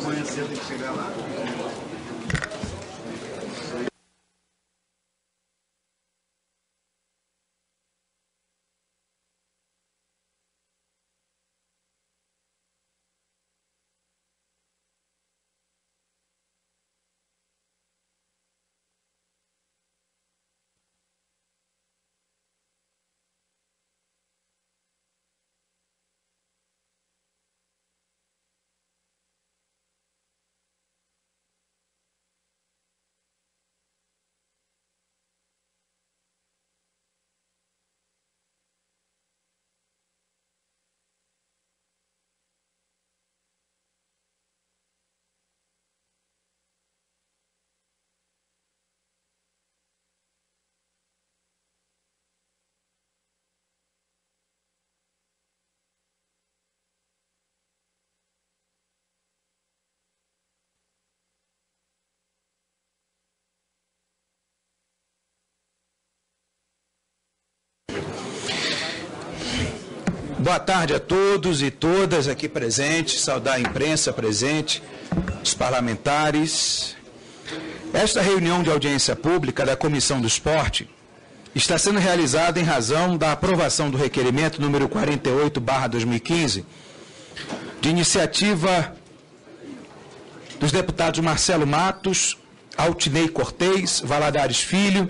Amanhã cedo tem que chegar lá. Boa tarde a todos e todas aqui presentes, saudar a imprensa presente, os parlamentares. Esta reunião de audiência pública da Comissão do Esporte está sendo realizada em razão da aprovação do requerimento número 48/2015, de iniciativa dos deputados Marcelo Matos, Altinei Cortez, Valadares Filho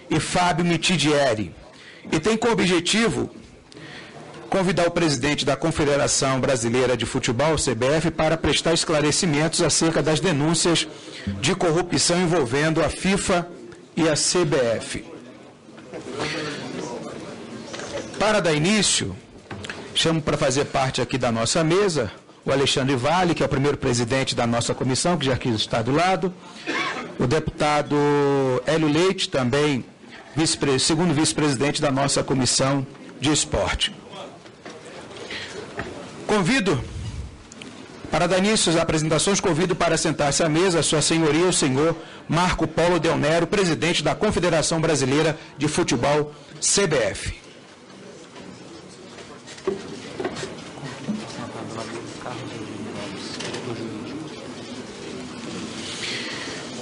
e Fábio Mitidieri, e tem como objetivo convidar o presidente da Confederação Brasileira de Futebol, CBF, para prestar esclarecimentos acerca das denúncias de corrupção envolvendo a FIFA e a CBF. Para dar início, chamo para fazer parte aqui da nossa mesa o Alexandre Vale, que é o primeiro presidente da nossa comissão, que já aqui está do lado, o deputado Hélio Leite, também segundo vice-presidente da nossa comissão de esporte. Convido, para dar início às apresentações, convido para sentar-se à mesa a sua senhoria, o senhor Marco Polo Del Nero, presidente da Confederação Brasileira de Futebol, CBF.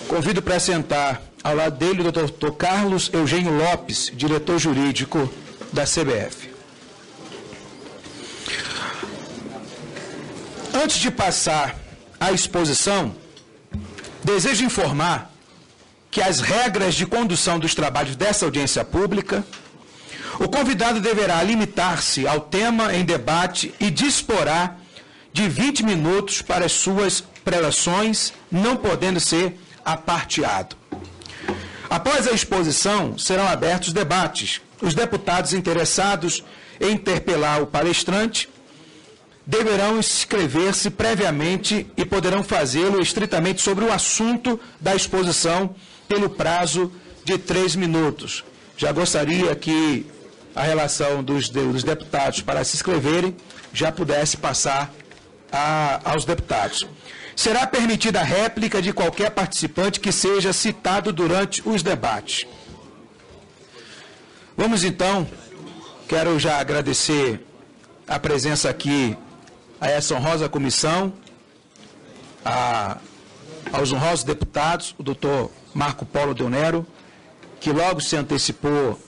Convido para sentar ao lado dele o Dr. Carlos Eugênio Lopes, diretor jurídico da CBF. Antes de passar à exposição, desejo informar que as regras de condução dos trabalhos dessa audiência pública, o convidado deverá limitar-se ao tema em debate e disporá de 20 minutos para as suas preleções, não podendo ser aparteado. Após a exposição, serão abertos debates. Os deputados interessados em interpelar o palestrante deverão inscrever-se previamente e poderão fazê-lo estritamente sobre o assunto da exposição pelo prazo de 3 minutos. Já gostaria que a relação dos deputados para se inscreverem já pudesse passar aos deputados. Será permitida a réplica de qualquer participante que seja citado durante os debates. Vamos então, quero já agradecer a presença aqui a essa honrosa comissão, aos honrosos deputados, o doutor Marco Polo Del Nero, que logo se antecipou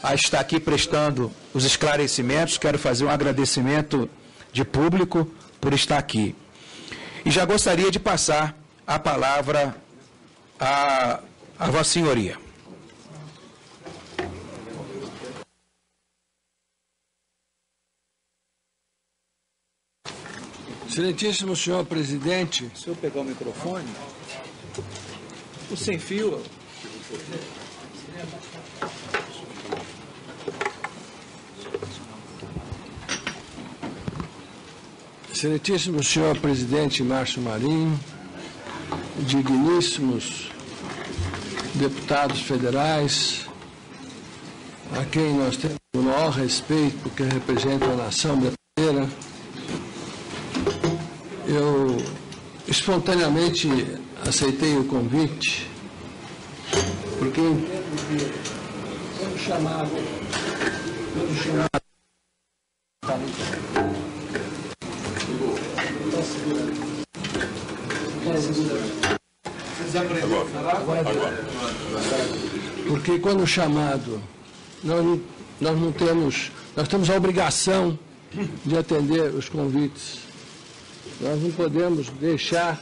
a estar aqui prestando os esclarecimentos. Quero fazer um agradecimento de público por estar aqui. E já gostaria de passar a palavra a Vossa Senhoria. Excelentíssimo senhor presidente. Se eu pegar o microfone, o sem fio. Excelentíssimo senhor presidente Márcio Marinho, digníssimos deputados federais, a quem nós temos o maior respeito porque representam a nação brasileira, eu espontaneamente aceitei o convite, porque entendo que quando chamado Porque quando chamado, nós temos a obrigação de atender os convites. Nós não podemos deixar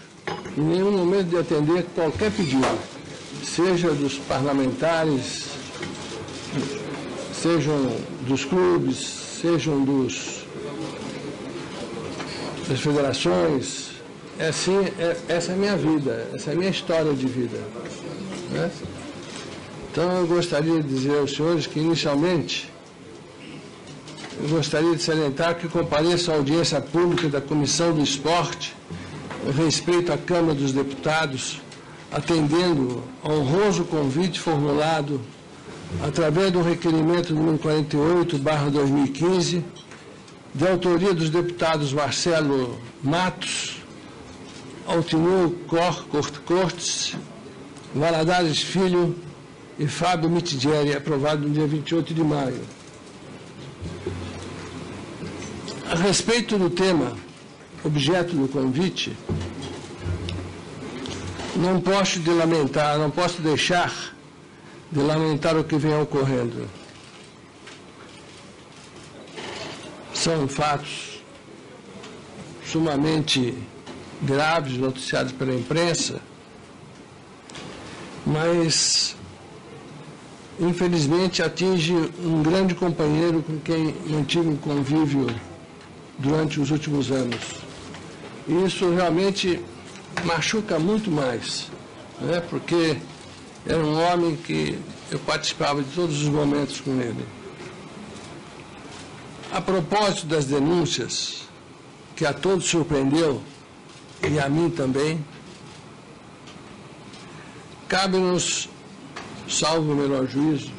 em nenhum momento de atender qualquer pedido, seja dos parlamentares, sejam dos clubes, sejam das federações. Essa é a minha vida, essa é a minha história de vida, né? Então, eu gostaria de dizer aos senhores que, inicialmente, eu gostaria de salientar que compareço à audiência pública da Comissão do Esporte, em respeito à Câmara dos Deputados, atendendo ao honroso convite formulado através do requerimento número 48/2015, de autoria dos deputados Marcelo Matos, Altinur Cortes, Valadares Filho e Fábio Mitidieri, aprovado no dia 28 de maio. A respeito do tema objeto do convite, não posso deixar de lamentar o que vem ocorrendo. São fatos sumamente graves, noticiados pela imprensa, mas, infelizmente, atinge um grande companheiro com quem mantive um convívio durante os últimos anos. E isso realmente machuca muito mais, né? Porque era um homem que eu participava de todos os momentos com ele. A propósito das denúncias, que a todos surpreendeu, e a mim também, cabe-nos, salvo o melhor juízo,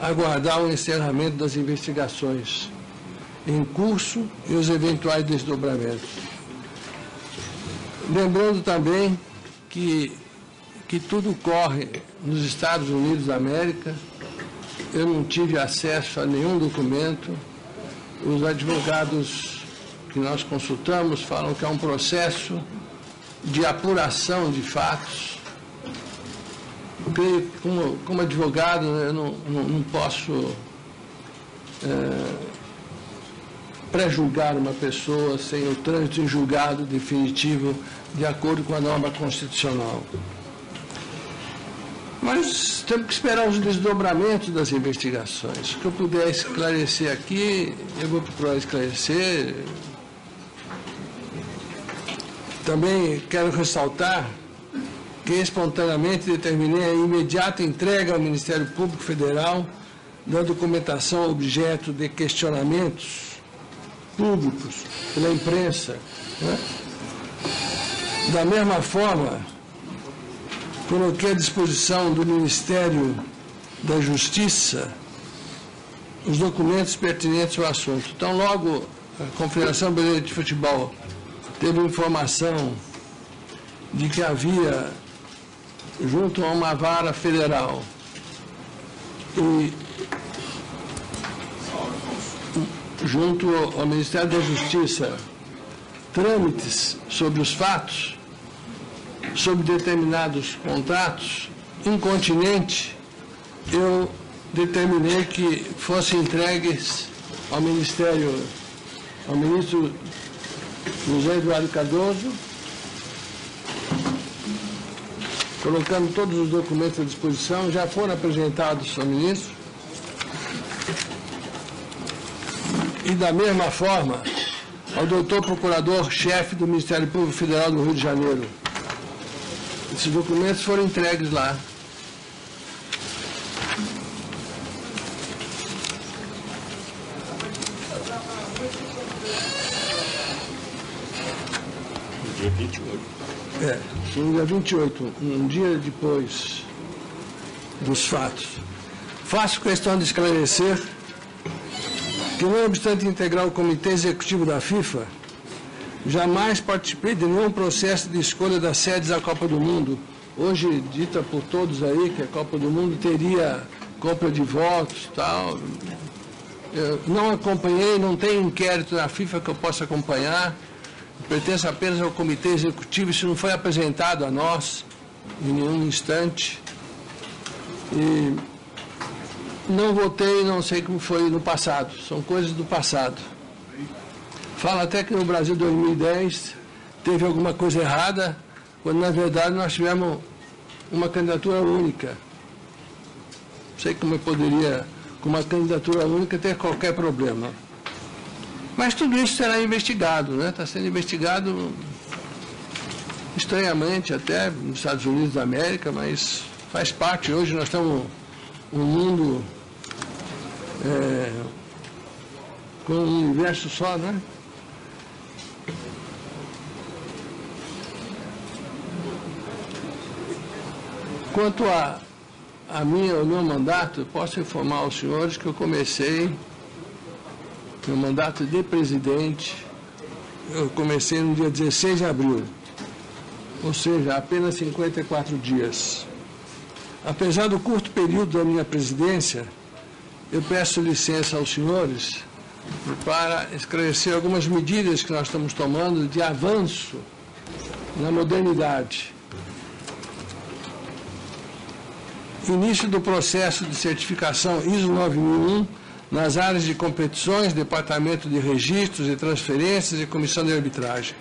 aguardar o encerramento das investigações em curso e os eventuais desdobramentos. Lembrando também que tudo corre nos Estados Unidos da América. Eu não tive acesso a nenhum documento. Os advogados que nós consultamos falam que é um processo de apuração de fatos. Porque, como advogado, eu não posso pré-julgar uma pessoa sem o trânsito em julgado definitivo de acordo com a norma constitucional. Mas temos que esperar os desdobramentos das investigações. O que eu puder esclarecer aqui, eu vou procurar esclarecer. Também quero ressaltar que espontaneamente determinei a imediata entrega ao Ministério Público Federal da documentação objeto de questionamentos públicos pela imprensa, né? Da mesma forma, coloquei à disposição do Ministério da Justiça os documentos pertinentes ao assunto. Então, logo a Confederação Brasileira de Futebol teve informação de que havia, junto a uma vara federal e junto ao Ministério da Justiça, trâmites sobre os fatos, sobre determinados contratos, incontinenti, eu determinei que fossem entregues ao ministro José Eduardo Cardoso, colocando todos os documentos à disposição, já foram apresentados ao ministro. E da mesma forma, ao doutor procurador-chefe do Ministério Público Federal do Rio de Janeiro. Esses documentos foram entregues lá. No dia 28. No dia 28, um dia depois dos fatos. Faço questão de esclarecer que, não obstante integrar o Comitê Executivo da FIFA, jamais participei de nenhum processo de escolha das sedes da Copa do Mundo. Hoje, dita por todos aí que a Copa do Mundo teria compra de votos e tal. Eu não acompanhei, não tem inquérito na FIFA que eu possa acompanhar. Pertence apenas ao comitê executivo, isso não foi apresentado a nós em nenhum instante. E não votei, não sei como foi no passado, são coisas do passado. Fala até que no Brasil 2010 teve alguma coisa errada, quando na verdade nós tivemos uma candidatura única. Não sei como eu poderia, com uma candidatura única, ter qualquer problema. Mas tudo isso será investigado, né? Está sendo investigado estranhamente até nos Estados Unidos da América, mas faz parte. Hoje nós estamos um mundo com um universo só, né? Quanto ao meu mandato, eu posso informar aos senhores que eu comecei meu mandato de presidente, eu comecei no dia 16 de abril, ou seja, apenas 54 dias. Apesar do curto período da minha presidência, eu peço licença aos senhores para esclarecer algumas medidas que nós estamos tomando de avanço na modernidade. Início do processo de certificação ISO 9001 nas áreas de competições, departamento de registros e transferências e comissão de arbitragem.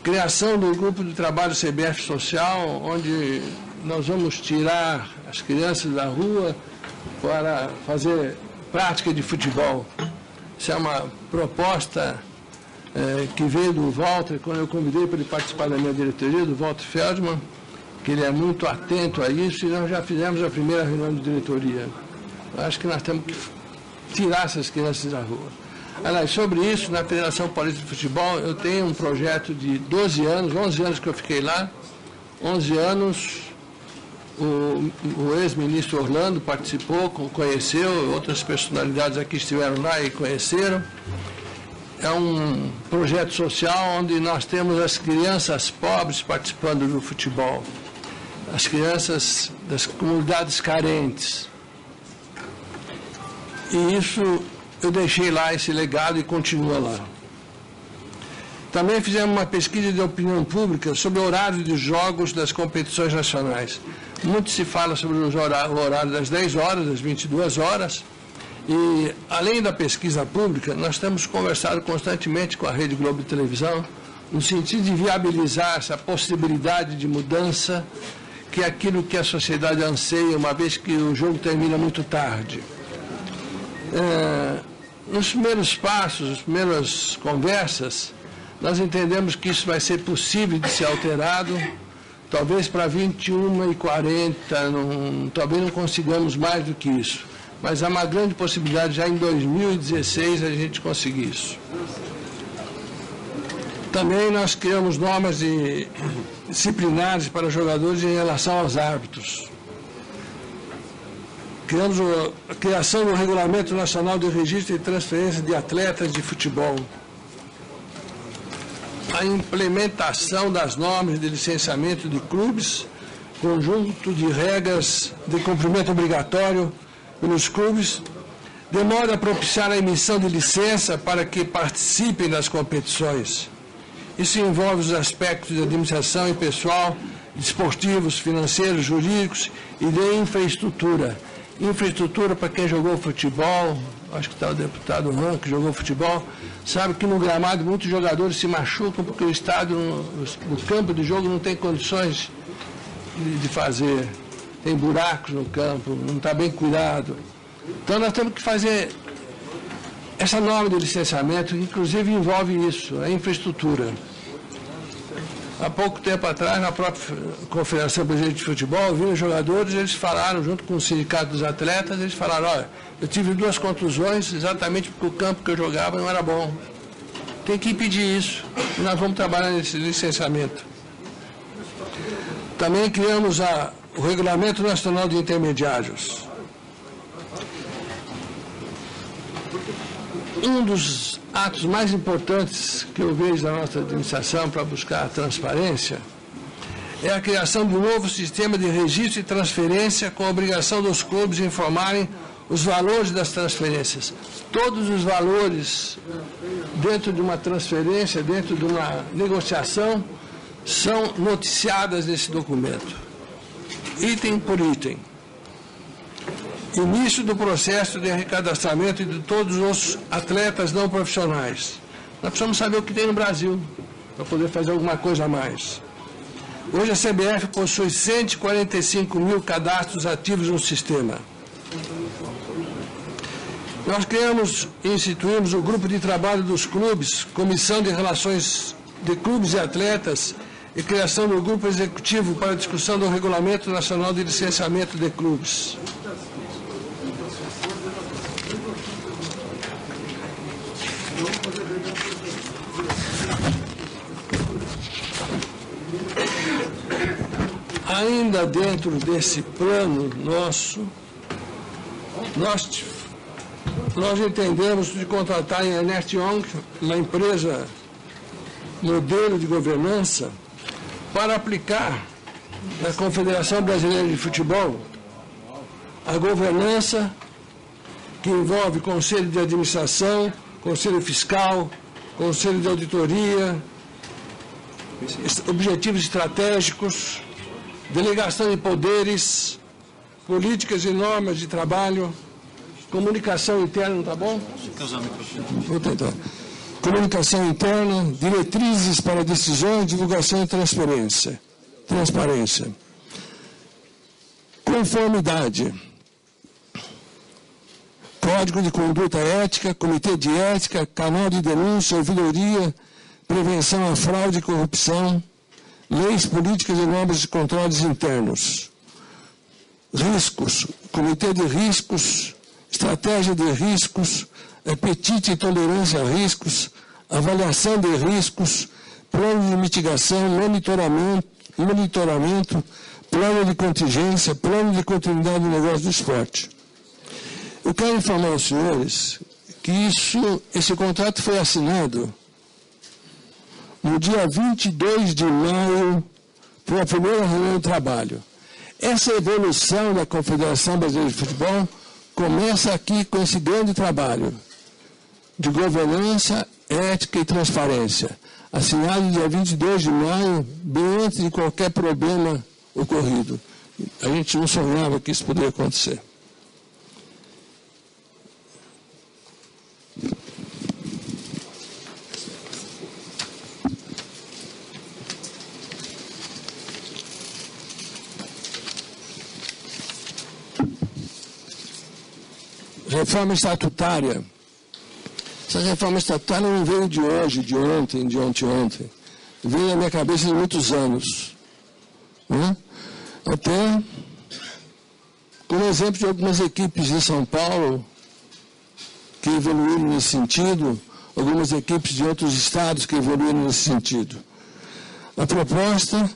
Criação do grupo de trabalho CBF Social, onde nós vamos tirar as crianças da rua para fazer prática de futebol. Isso é uma proposta que veio do Walter, quando eu convidei para ele participar da minha diretoria, do Walter Feldman, que ele é muito atento a isso, e nós já fizemos a primeira reunião de diretoria. Acho que nós temos que tirar essas crianças da rua. Aliás, sobre isso, na Federação Paulista de Futebol, eu tenho um projeto de 12 anos, 11 anos que eu fiquei lá, 11 anos, o ex-ministro Orlando participou, conheceu, outras personalidades aqui estiveram lá e conheceram. É um projeto social onde nós temos as crianças pobres participando do futebol, as crianças das comunidades carentes. E isso, eu deixei lá esse legado e continua lá. Também fizemos uma pesquisa de opinião pública sobre o horário de jogos das competições nacionais. Muito se fala sobre o horário das 10 horas, das 22 horas. E, além da pesquisa pública, nós temos conversado constantemente com a Rede Globo de Televisão, no sentido de viabilizar essa possibilidade de mudança, que é aquilo que a sociedade anseia, uma vez que o jogo termina muito tarde. Nos primeiros passos, nas primeiras conversas, nós entendemos que isso vai ser possível de ser alterado, talvez para 21h40, talvez não consigamos mais do que isso, mas há uma grande possibilidade já em 2016 a gente conseguir isso. Também nós criamos normas disciplinares para jogadores em relação aos árbitros. Criamos a criação do Regulamento Nacional de Registro e Transferência de Atletas de Futebol. A implementação das normas de licenciamento de clubes, conjunto de regras de cumprimento obrigatório pelos clubes, de modo a propiciar a emissão de licença para que participem das competições. Isso envolve os aspectos de administração e pessoal, desportivos, financeiros, jurídicos e de infraestrutura. Infraestrutura para quem jogou futebol, acho que está o deputado Ran, que jogou futebol, sabe que no gramado muitos jogadores se machucam porque o estádio, o campo de jogo não tem condições de fazer, tem buracos no campo, não está bem cuidado. Então nós temos que fazer essa norma de licenciamento, que inclusive envolve isso, a infraestrutura. Há pouco tempo atrás, na própria Confederação Brasileira de Futebol, viram os jogadores, eles falaram, junto com o Sindicato dos Atletas, eles falaram, olha, eu tive 2 contusões exatamente porque o campo que eu jogava não era bom. Tem que impedir isso, e nós vamos trabalhar nesse licenciamento. Também criamos o Regulamento Nacional de Intermediários. Um dos atos mais importantes que eu vejo da nossa administração para buscar a transparência é a criação de um novo sistema de registro e transferência com a obrigação dos clubes informarem os valores das transferências. Todos os valores dentro de uma transferência, dentro de uma negociação, são noticiadas nesse documento, item por item. Início do processo de recadastramento de todos os atletas não profissionais. Nós precisamos saber o que tem no Brasil, para poder fazer alguma coisa a mais. Hoje a CBF possui 145 mil cadastros ativos no sistema. Nós criamos e instituímos o grupo de trabalho dos clubes, comissão de relações de clubes e atletas e criação do grupo executivo para a discussão do Regulamento Nacional de Licenciamento de Clubes. Ainda dentro desse plano nosso, nós entendemos de contratar a Ernst Young, uma empresa modelo de governança, para aplicar na Confederação Brasileira de Futebol a governança que envolve Conselho de Administração, Conselho Fiscal, Conselho de Auditoria, objetivos estratégicos, delegação de poderes, políticas e normas de trabalho, comunicação interna, tá bom? Vou tentar. Comunicação interna, diretrizes para decisões, divulgação e transparência. Conformidade. Código de conduta ética, comitê de ética, canal de denúncia, ouvidoria, prevenção à fraude e corrupção, leis, políticas e normas de controles internos. Riscos, comitê de riscos, estratégia de riscos, apetite e tolerância a riscos, avaliação de riscos, plano de mitigação, monitoramento, plano de contingência, plano de continuidade do negócio do esporte. Eu quero informar aos senhores que esse contrato foi assinado no dia 22 de maio, foi a primeira reunião de trabalho. Essa evolução da Confederação Brasileira de Futebol começa aqui com esse grande trabalho de governança, ética e transparência, assinado dia 22 de maio, bem antes de qualquer problema ocorrido. A gente não sonhava que isso poderia acontecer. Reforma estatutária. Essa reforma estatutária não veio de hoje, de ontem, de ontem. Veio na minha cabeça de muitos anos. Né? Até como exemplo de algumas equipes de São Paulo que evoluíram nesse sentido, algumas equipes de outros estados que evoluíram nesse sentido. A proposta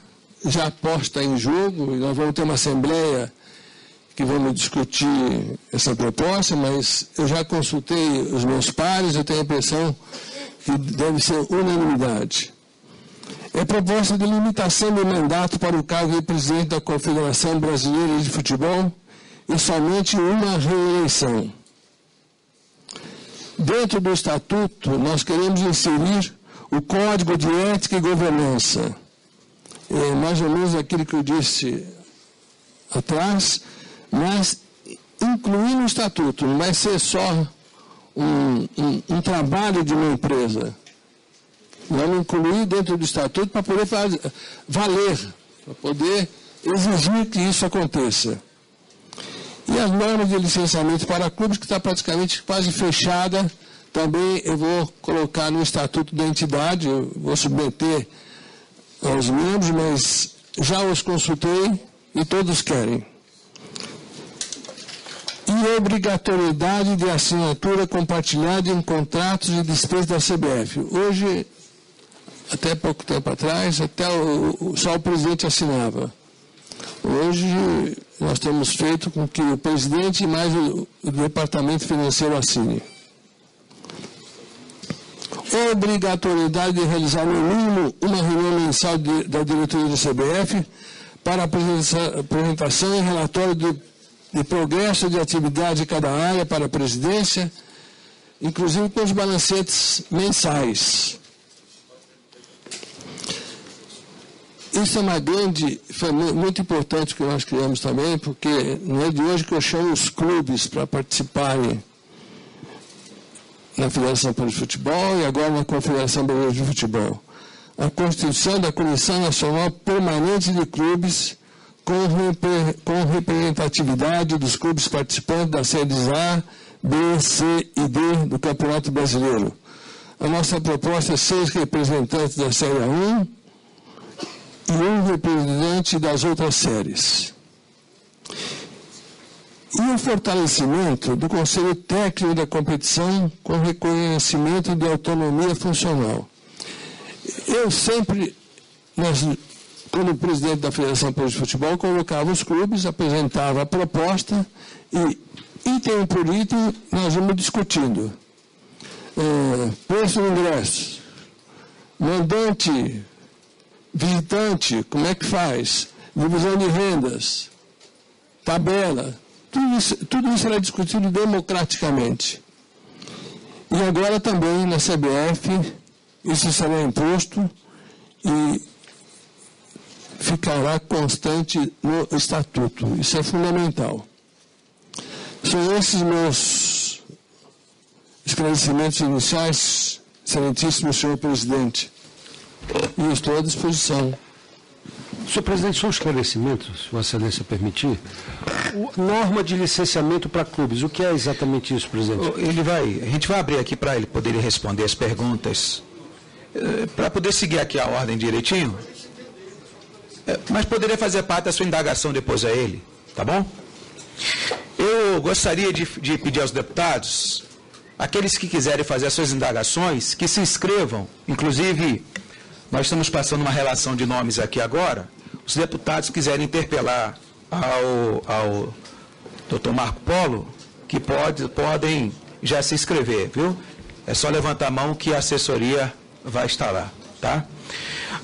já posta em jogo, e nós vamos ter uma assembleia que vamos discutir essa proposta, mas eu já consultei os meus pares, eu tenho a impressão que deve ser unanimidade. É proposta de limitação do mandato para o cargo de presidente da Confederação Brasileira de Futebol e somente uma reeleição. Dentro do Estatuto, nós queremos inserir o Código de Ética e Governança. É mais ou menos aquilo que eu disse atrás, mas incluir no Estatuto, não vai ser só um trabalho de uma empresa. Vamos incluir dentro do Estatuto para poder valer, para poder exigir que isso aconteça. E as normas de licenciamento para clubes, que está praticamente quase fechada, também eu vou colocar no Estatuto da entidade, eu vou submeter aos membros, mas já os consultei e todos querem. E obrigatoriedade de assinatura compartilhada em contratos de despesa da CBF. Hoje, até pouco tempo atrás, só o presidente assinava. Hoje, nós temos feito com que o presidente e mais o departamento financeiro assine. Obrigatoriedade de realizar no mínimo uma reunião mensal da diretoria da CBF para apresentação e relatório de progresso de atividade de cada área para a presidência, inclusive com os balancetes mensais. Isso é foi muito importante que nós criamos também, porque não é de hoje que eu chamo os clubes para participarem na Federação Paulista de Futebol e agora na Confederação Brasileira de Futebol. A constituição da Comissão Nacional Permanente de Clubes com representatividade dos clubes participantes das séries A, B, C e D do Campeonato Brasileiro. A nossa proposta é 6 representantes da série A1 e 1 representante das outras séries. E o fortalecimento do Conselho Técnico da competição com reconhecimento de autonomia funcional. Eu sempre, como presidente da Federação Paulista de Futebol, colocava os clubes, apresentava a proposta e, item por item, nós vamos discutindo. Preço do ingresso, mandante, visitante, como é que faz, divisão de rendas, tabela, tudo isso era discutido democraticamente. E agora também na CBF, isso será imposto e ficará constante no Estatuto. Isso é fundamental. São esses meus esclarecimentos iniciais, excelentíssimo senhor presidente. E estou à disposição. Senhor presidente, só um esclarecimento, se Vossa Excelência permitir. Norma de licenciamento para clubes, o que é exatamente isso, presidente? A gente vai abrir aqui para ele poder responder as perguntas, para poder seguir aqui a ordem direitinho, mas poderia fazer parte da sua indagação depois a ele, tá bom? Eu gostaria de pedir aos deputados, aqueles que quiserem fazer as suas indagações, que se inscrevam, inclusive, nós estamos passando uma relação de nomes aqui agora, os deputados que quiserem interpelar ao Dr. Marco Polo, que podem já se inscrever, viu? É só levantar a mão que a assessoria vai estar lá, tá?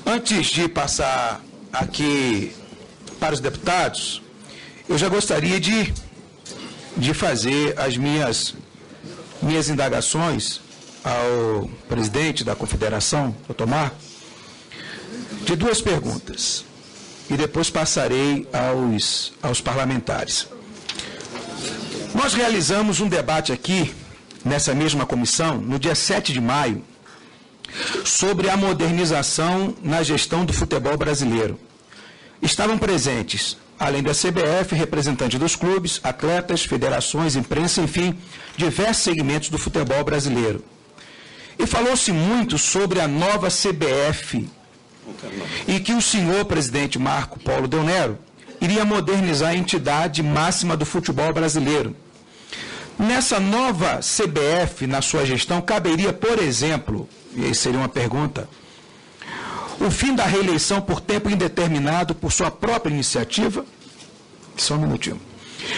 Antes de passar aqui para os deputados, eu já gostaria de fazer as minhas indagações ao presidente da Confederação, Dr. Marco, de 2 perguntas. E depois passarei aos parlamentares. Nós realizamos um debate aqui, nessa mesma comissão, no dia 7 de maio, sobre a modernização na gestão do futebol brasileiro. Estavam presentes, além da CBF, representantes dos clubes, atletas, federações, imprensa, enfim, diversos segmentos do futebol brasileiro. E falou-se muito sobre a nova CBF, e que o senhor presidente Marco Polo Del Nero iria modernizar a entidade máxima do futebol brasileiro. Nessa nova CBF, na sua gestão, caberia, por exemplo, e aí seria uma pergunta, o fim da reeleição por tempo indeterminado por sua própria iniciativa? Só um minutinho.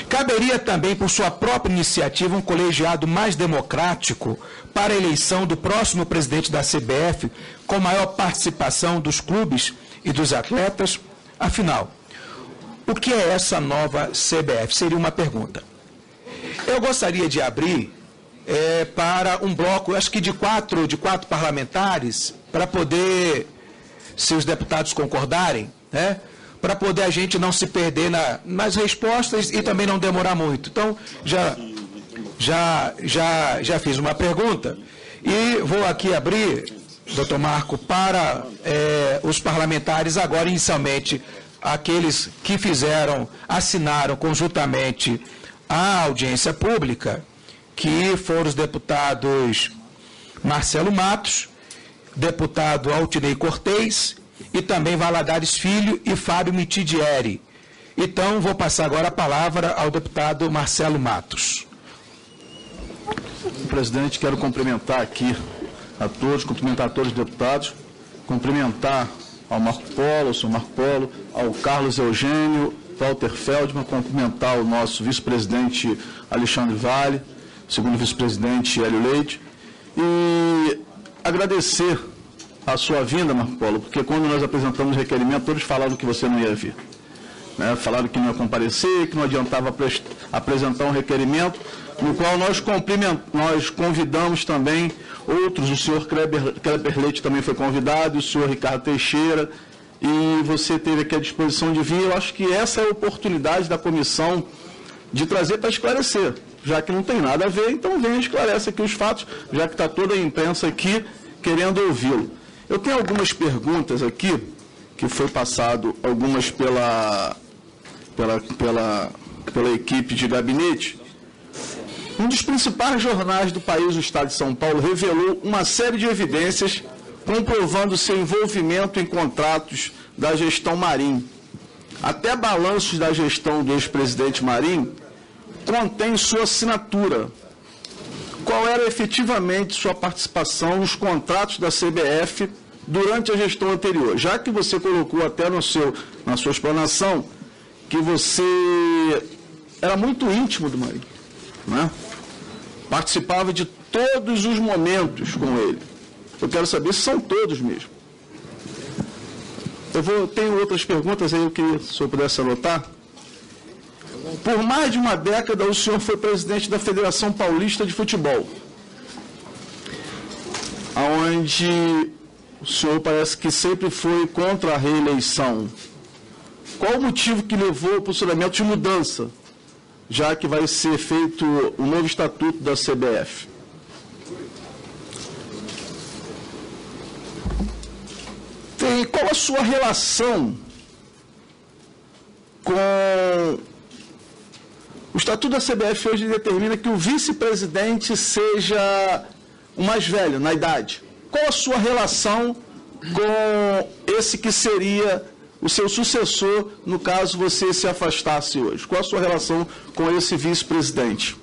Caberia também, por sua própria iniciativa, um colegiado mais democrático para a eleição do próximo presidente da CBF, com maior participação dos clubes e dos atletas? Afinal, o que é essa nova CBF? Seria uma pergunta. Eu gostaria de abrir para um bloco, acho que de quatro parlamentares, para poder, se os deputados concordarem, né? Para poder a gente não se perder nas respostas e também não demorar muito. Então, já fiz uma pergunta e vou aqui abrir, doutor Marco, para os parlamentares agora, inicialmente, aqueles que assinaram conjuntamente a audiência pública, que foram os deputados Marcelo Matos, deputado Altinei Cortez, e também Valadares Filho e Fábio Mitidieri. Então, vou passar agora a palavra ao deputado Marcelo Matos. Presidente, quero cumprimentar aqui a todos, cumprimentar a todos os deputados, cumprimentar ao Marco Polo, ao senhor Marco Polo, ao Carlos Eugênio, Walter Feldman, cumprimentar o nosso vice-presidente Alexandre Vale, segundo vice-presidente Hélio Leite, e agradecer a sua vinda, Marco Polo, porque quando nós apresentamos o requerimento, todos falaram que você não ia vir. né? Falaram que não ia comparecer, que não adiantava apresentar um requerimento, no qual nós convidamos também outros, o senhor Kleber Leite também foi convidado, o senhor Ricardo Teixeira, e você teve aqui a disposição de vir. Eu acho que essa é a oportunidade da comissão de trazer para esclarecer, já que não tem nada a ver, então venha e esclarece aqui os fatos, já que está toda a imprensa aqui querendo ouvi-lo. Eu tenho algumas perguntas aqui, que foi passado algumas pela equipe de gabinete. Um dos principais jornais do país, o Estado de São Paulo, revelou uma série de evidências comprovando seu envolvimento em contratos da gestão Marinho. Até balanços da gestão do ex-presidente Marinho contém sua assinatura. Qual era efetivamente sua participação nos contratos da CBF durante a gestão anterior? Já que você colocou até na sua explanação que você era muito íntimo do Marinho, né? Participava de todos os momentos com ele. Eu quero saber se são todos mesmo. Tenho outras perguntas aí, eu queria, se eu pudesse anotar. Por mais de uma década, o senhor foi presidente da Federação Paulista de Futebol, onde o senhor parece que sempre foi contra a reeleição. Qual o motivo que levou ao posicionamento de mudança, já que vai ser feito o novo estatuto da CBF? Qual a sua relação com... O estatuto da CBF hoje determina que o vice-presidente seja o mais velho na idade. Qual a sua relação com esse que seria o seu sucessor, no caso você se afastasse hoje? Qual a sua relação com esse vice-presidente?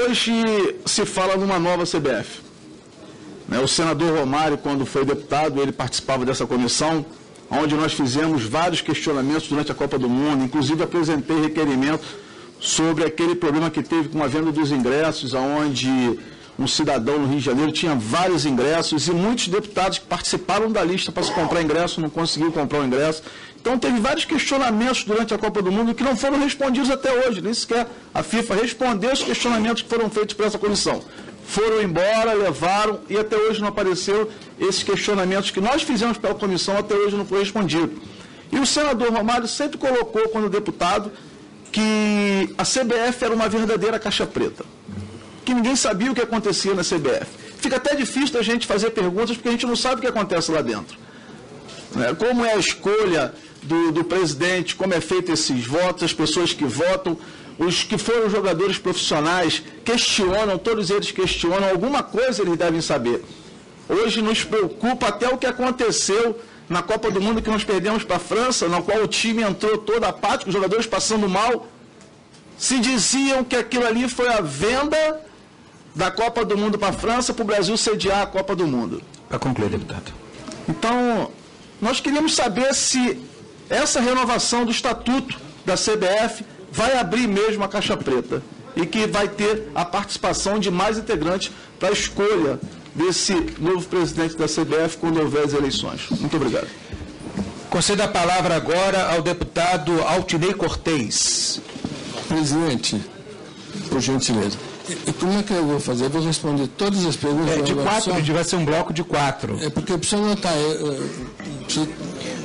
Hoje se fala numa nova CBF. O senador Romário, quando foi deputado, ele participava dessa comissão, onde nós fizemos vários questionamentos durante a Copa do Mundo, inclusive apresentei requerimento sobre aquele problema que teve com a venda dos ingressos, onde um cidadão no Rio de Janeiro tinha vários ingressos e muitos deputados que participaram da lista para se comprar ingresso não conseguiram comprar o ingresso. Então teve vários questionamentos durante a Copa do Mundo que não foram respondidos até hoje, nem sequer a FIFA respondeu os questionamentos que foram feitos por essa comissão. Foram embora, levaram e até hoje não apareceram esses questionamentos que nós fizemos pela comissão, até hoje não foi respondido. E o senador Romário sempre colocou, quando deputado, que a CBF era uma verdadeira caixa preta, que ninguém sabia o que acontecia na CBF. Fica até difícil da gente fazer perguntas, porque a gente não sabe o que acontece lá dentro. Como é a escolha do presidente, como é feito esses votos, as pessoas que votam, os que foram jogadores profissionais questionam, todos eles questionam, alguma coisa eles devem saber. Hoje nos preocupa até o que aconteceu na Copa do Mundo, que nós perdemos para a França, na qual o time entrou todo apático, os jogadores passando mal. Se diziam que aquilo ali foi a venda da Copa do Mundo para a França, para o Brasil sediar a Copa do Mundo. Para concluir, deputado. Então, nós queríamos saber se essa renovação do estatuto da CBF vai abrir mesmo a caixa preta e que vai ter a participação de mais integrantes para a escolha desse novo presidente da CBF quando houver as eleições. Muito obrigado. Concedo a palavra agora ao deputado Altinei Cortez. Presidente, por gentileza, e como é que eu vou fazer? Eu vou responder todas as perguntas. De quatro, vai ser um bloco de 4. É porque eu preciso anotar,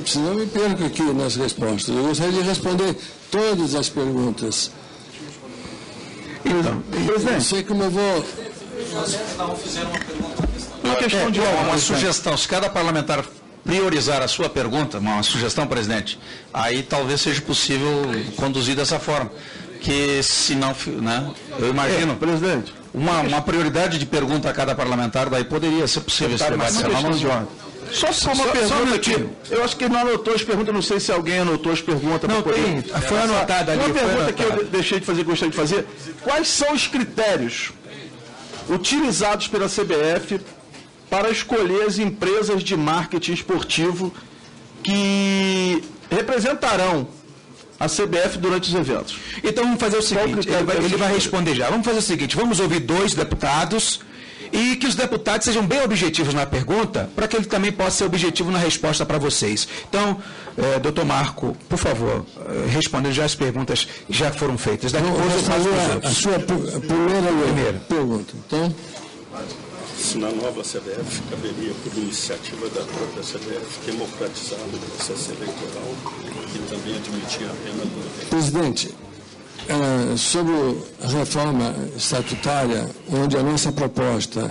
senão eu me perco aqui nas respostas. Eu gostaria de responder todas as perguntas. Então, presidente, não sei como eu vou... uma questão de uma sugestão, se cada parlamentar priorizar a sua pergunta, uma sugestão, presidente, aí talvez seja possível conduzir dessa forma. Que se não, né, eu imagino, presidente, uma prioridade de pergunta a cada parlamentar, daí poderia ser possível esse debate. Só uma pergunta aqui. Eu acho que ele não anotou as perguntas, não sei se alguém anotou as perguntas. Não, tem, foi anotada ali. Uma pergunta que eu deixei de fazer, gostaria de fazer. Quais são os critérios utilizados pela CBF para escolher as empresas de marketing esportivo que representarão a CBF durante os eventos. Então vamos fazer o seguinte, ele vai responder já. Vamos fazer o seguinte, vamos ouvir 2 deputados e que os deputados sejam bem objetivos na pergunta, para que ele também possa ser objetivo na resposta para vocês. Então, doutor Marco, por favor, respondendo já as perguntas que já foram feitas. Depois eu faço os outros. A sua primeira pergunta. Então, se na nova CBF caberia, por iniciativa da própria CBF, democratizar o processo eleitoral e também admitir a pena do... Presidente, sobre a reforma estatutária, onde a nossa proposta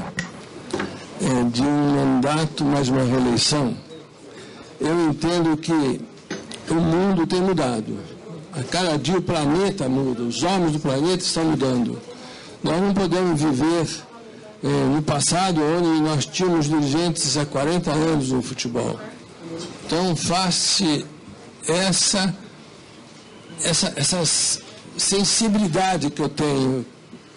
é de um mandato mais uma reeleição, eu entendo que o mundo tem mudado. A cada dia o planeta muda, os homens do planeta estão mudando. Nós não podemos viver no passado, onde nós tínhamos dirigentes há 40 anos no futebol. Então, faz-se essa sensibilidade que eu tenho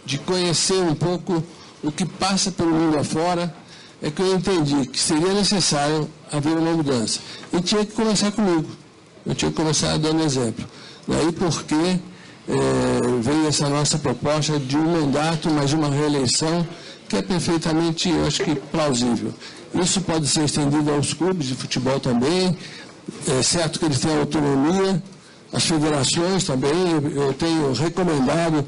de conhecer um pouco o que passa pelo mundo afora, é que eu entendi que seria necessário haver uma mudança. E tinha que começar comigo. Eu tinha que começar dando exemplo. Daí porque veio essa nossa proposta de um mandato, mais uma reeleição, que é perfeitamente, eu acho que, plausível. Isso pode ser estendido aos clubes de futebol também, é certo que eles têm autonomia, as federações também, eu tenho recomendado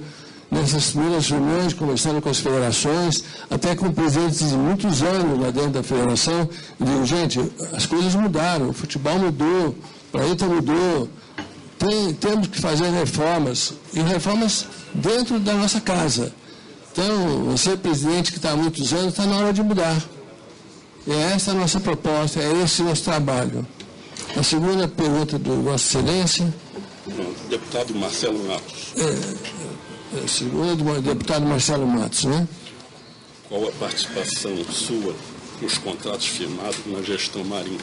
nessas primeiras reuniões, conversando com as federações, até com presidentes de muitos anos lá dentro da federação, eu digo, gente, as coisas mudaram, o futebol mudou, o planeta mudou, temos que fazer reformas, e reformas dentro da nossa casa. Então, você, presidente, que está há muitos anos, está na hora de mudar. E é essa a nossa proposta, é esse o nosso trabalho. A segunda pergunta do Vossa Excelência. Deputado Marcelo Matos. A segunda do deputado Marcelo Matos, né? Qual a participação sua nos contratos firmados na gestão Marinho?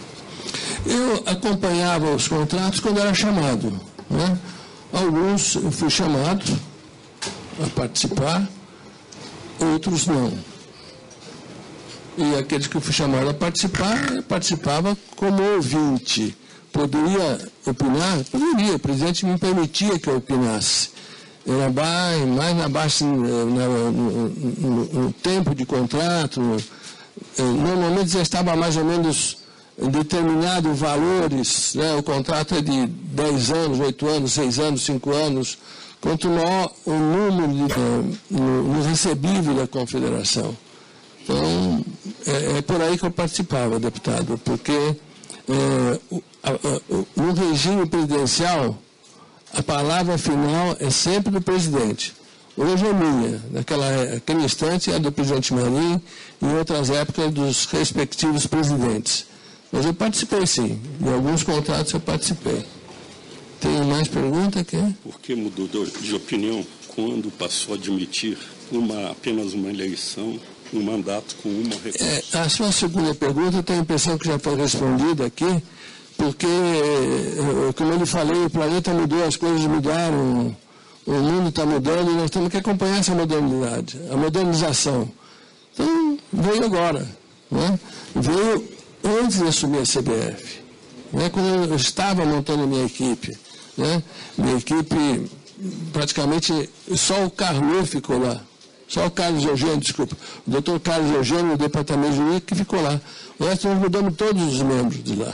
Eu acompanhava os contratos quando era chamado, né? Alguns eu fui chamado a participar, outros não. E aqueles que eu fui chamado a participar, eu participava como ouvinte. Poderia opinar? Poderia. O presidente me permitia que eu opinasse. Era mais na base, no tempo de contrato. Normalmente já estava mais ou menos determinado valores. Né? O contrato é de 10 anos, 8 anos, 6 anos, 5 anos. Quanto maior o número no recebível da confederação. Então, é por aí que eu participava, deputado, porque no regime presidencial, a palavra final é sempre do presidente. Hoje é minha, naquele instante é do presidente Marinho e em outras épocas dos respectivos presidentes. Mas eu participei sim, em alguns contratos eu participei. Tem mais pergunta aqui? Por que mudou de opinião quando passou a admitir apenas uma eleição, um mandato com uma reeleição? A sua segunda pergunta, eu tenho a impressão que já foi respondida aqui, porque, como eu lhe falei, o planeta mudou, as coisas mudaram, o mundo está mudando e nós temos que acompanhar essa modernidade, a modernização. Então, veio agora, né? Veio antes de assumir a CBF, né? Quando eu estava montando a minha equipe. Né? Minha equipe, praticamente, só o Carlos ficou lá. Só o Carlos Eugênio, desculpa. O doutor Carlos Eugênio, do departamento jurídico, que ficou lá. O resto nós mudamos todos os membros de lá.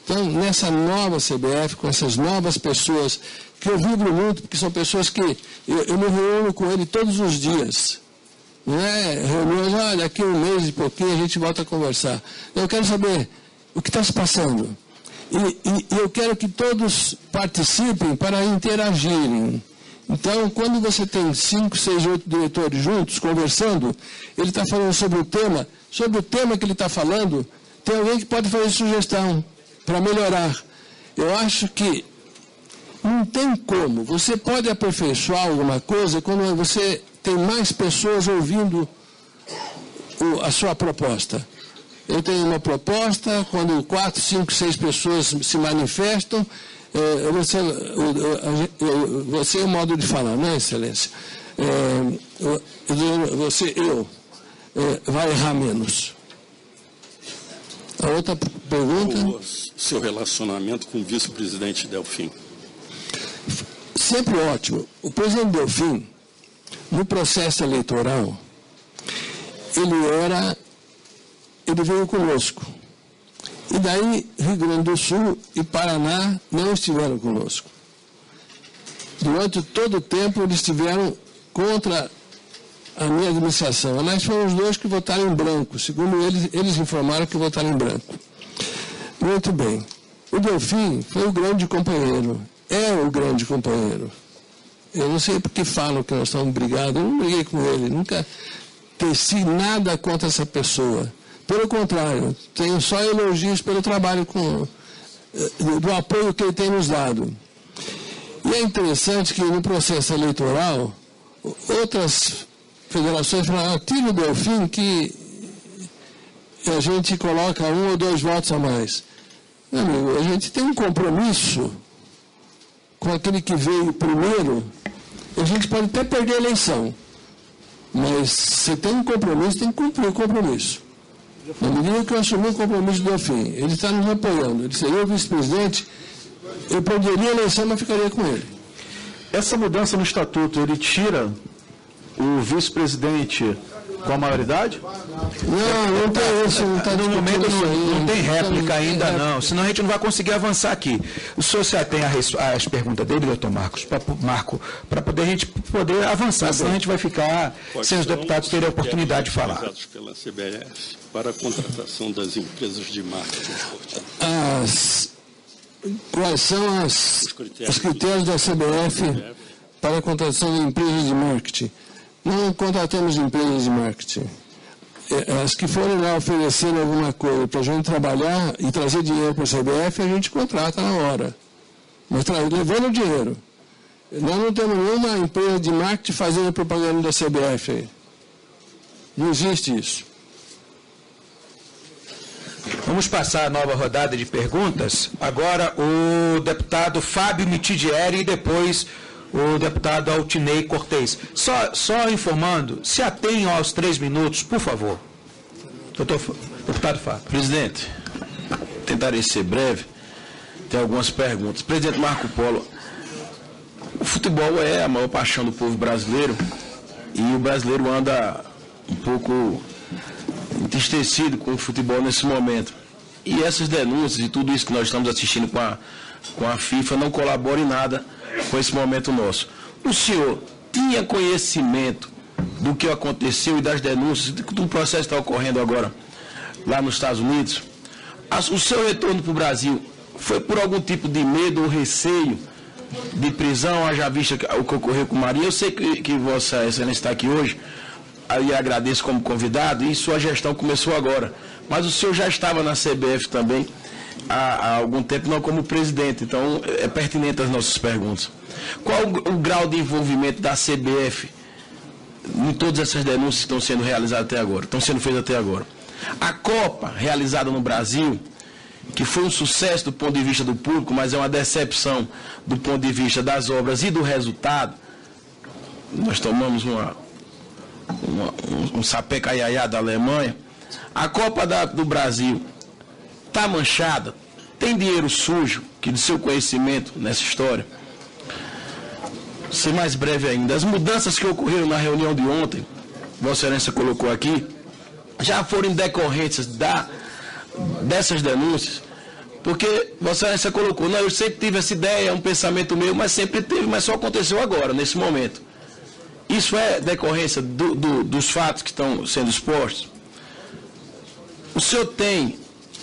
Então, nessa nova CBF, com essas novas pessoas, que eu vibro muito, porque são pessoas que eu me reúno com ele todos os dias. Não é reuniões, olha, daqui um mês e pouquinho a gente volta a conversar. Eu quero saber o que está se passando. E eu quero que todos participem para interagirem. Então, quando você tem 5, 6, 8 diretores juntos, conversando, ele está falando sobre o tema que ele está falando, tem alguém que pode fazer sugestão para melhorar. Eu acho que não tem como. Você pode aperfeiçoar alguma coisa quando você tem mais pessoas ouvindo a sua proposta. Eu tenho uma proposta, quando 4, 5, 6 pessoas se manifestam, você é o modo de falar, não é, Excelência? Vai errar menos. A outra pergunta? O seu relacionamento com o vice-presidente Delfim. sempre ótimo. O presidente Delfim, no processo eleitoral, ele veio conosco. E daí, Rio Grande do Sul e Paraná não estiveram conosco. Durante todo o tempo, eles estiveram contra a minha administração. Aliás, foram os dois que votaram em branco. Segundo eles informaram que votaram em branco. Muito bem. O Delfim foi o grande companheiro. É o grande companheiro. Eu não sei porque falam que nós estamos brigados. Eu não briguei com ele. Nunca teci nada contra essa pessoa. Pelo contrário, tenho só elogios pelo trabalho, do apoio que ele tem nos dado. E é interessante que no processo eleitoral, outras federações falaram, tira o Delfim que a gente coloca 1 ou 2 votos a mais. Meu amigo, a gente tem um compromisso com aquele que veio primeiro. A gente pode até perder a eleição, mas você tem um compromisso, tem que cumprir o compromisso. Na medida que eu assumi o compromisso do Delfim, ele está nos apoiando, ele seria o vice-presidente, eu perderia a eleição, mas ficaria com ele. Essa mudança no estatuto, ele tira o vice-presidente com a maioridade? Não tem isso. No momento não tem réplica ainda, não. Senão a gente não vai conseguir avançar aqui. O senhor já tem as perguntas dele, doutor Marcos, para poder a gente poder avançar, senão a gente vai ficar sem os deputados terem a oportunidade de falar. Pela CBF para a contratação das empresas de marketing esportivo. Quais são os critérios da CBF para a contratação de empresas de marketing? Não contratamos empresas de marketing. As que forem lá oferecendo alguma coisa para a gente trabalhar e trazer dinheiro para a CBF, a gente contrata na hora. Mas levando dinheiro. Nós não temos nenhuma empresa de marketing fazendo propaganda da CBF aí. Não existe isso. Vamos passar a nova rodada de perguntas. Agora o deputado Fábio Mitidieri e depois o deputado Altinei Cortez. Só informando, se atenham aos 3 minutos, por favor. Deputado Fábio. Presidente, tentarei ser breve. Tem algumas perguntas. Presidente Marco Polo, o futebol é a maior paixão do povo brasileiro e o brasileiro anda um pouco entristecido com o futebol nesse momento. E essas denúncias e tudo isso que nós estamos assistindo com a FIFA não colabora em nada com esse momento nosso. O senhor tinha conhecimento do que aconteceu e das denúncias, do processo que está ocorrendo agora lá nos Estados Unidos? O seu retorno para o Brasil foi por algum tipo de medo ou receio de prisão, haja vista o que ocorreu com Maria? Eu sei que Vossa Excelência está aqui hoje, aí agradeço como convidado, e sua gestão começou agora. Mas o senhor já estava na CBF também há algum tempo, não como presidente, então é pertinente as nossas perguntas. Qual o grau de envolvimento da CBF em todas essas denúncias que estão sendo realizadas até agora, estão sendo feitas até agora? A Copa realizada no Brasil, que foi um sucesso do ponto de vista do público, mas é uma decepção do ponto de vista das obras e do resultado. Nós tomamos um sapecaiaiá da Alemanha. A Copa do Brasil está manchada, tem dinheiro sujo, que do seu conhecimento nessa história. Ser mais breve ainda, as mudanças que ocorreram na reunião de ontem, Vossa Excelência colocou aqui, já foram decorrentes dessas denúncias, porque Vossa Excelência colocou, não, eu sempre tive essa ideia, é um pensamento meu, mas sempre teve, mas só aconteceu agora, nesse momento. Isso é decorrência dos fatos que estão sendo expostos? O senhor tem,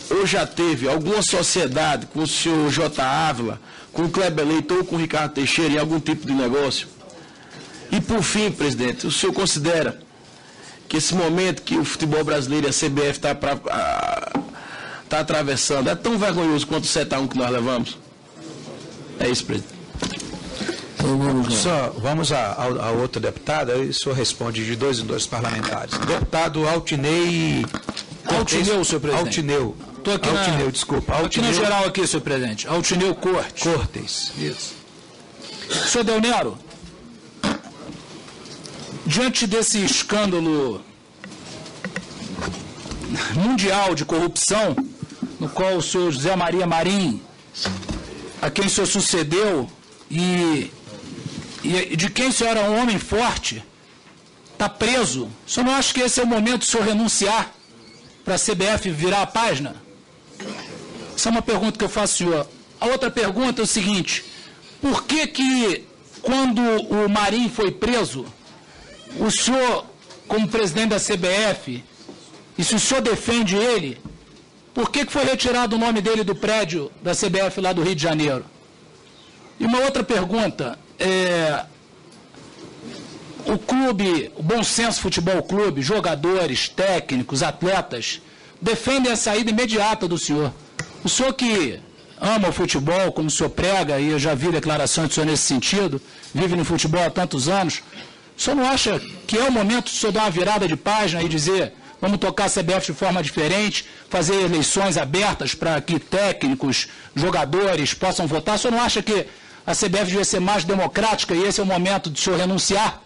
ou já teve, alguma sociedade com o senhor J. Ávila, com o Kleber Leite ou com o Ricardo Teixeira em algum tipo de negócio? E por fim, presidente, o senhor considera que esse momento que o futebol brasileiro e a CBF está atravessando é tão vergonhoso quanto o 7-1 que nós levamos? É isso, presidente. Vamos a outro deputado, aí o senhor responde de 2 em 2 parlamentares. Deputado Altinei. Altineu, senhor presidente. Altineu. Estou aqui Altineu, desculpa. Aqui na geral aqui, senhor presidente. Altineu Cortes. Isso. Senhor Del Nero, diante desse escândalo mundial de corrupção, no qual o senhor José Maria Marim, a quem o senhor sucedeu e de quem o senhor é um homem forte, está preso, o senhor não acha que esse é o momento do senhor renunciar para a CBF virar a página? Essa é uma pergunta que eu faço, senhor. A outra pergunta é o seguinte: por que quando o Marinho foi preso, o senhor, como presidente da CBF, e se o senhor defende ele, por que foi retirado o nome dele do prédio da CBF lá do Rio de Janeiro? E uma outra pergunta, o clube, o Bom Senso Futebol Clube, jogadores, técnicos, atletas, defendem a saída imediata do senhor. O senhor que ama o futebol, como o senhor prega, e eu já vi declarações do senhor nesse sentido, vive no futebol há tantos anos, o senhor não acha que é o momento do senhor dar uma virada de página e dizer, vamos tocar a CBF de forma diferente, fazer eleições abertas para que técnicos, jogadores possam votar? O senhor não acha que a CBF devia ser mais democrática e esse é o momento do senhor renunciar?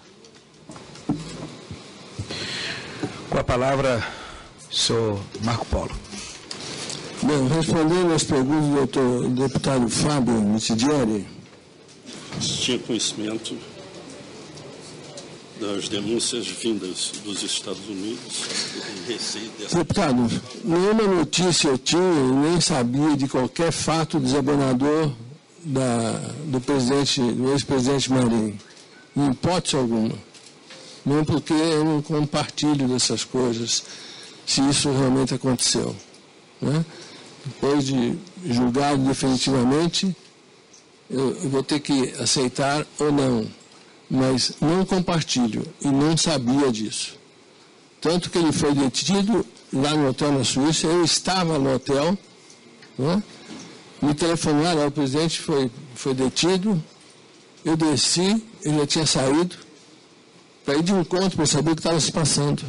Com a palavra, senhor Marco Polo. Bem, respondendo às perguntas do deputado Fábio Mitidieri. Tinha conhecimento das denúncias vindas dos Estados Unidos em receio dessa... Deputado, nenhuma notícia eu tinha e nem sabia de qualquer fato desabonador do ex-presidente Marinho. Em hipótese alguma. Não porque eu não compartilho dessas coisas, se isso realmente aconteceu. Né? Depois de julgado definitivamente, eu vou ter que aceitar ou não. Mas não compartilho e não sabia disso. Tanto que ele foi detido lá no hotel na Suíça, eu estava no hotel, né? Me telefonaram, o presidente foi detido, eu desci, ele já tinha saído, para ir de encontro, para saber o que estava se passando.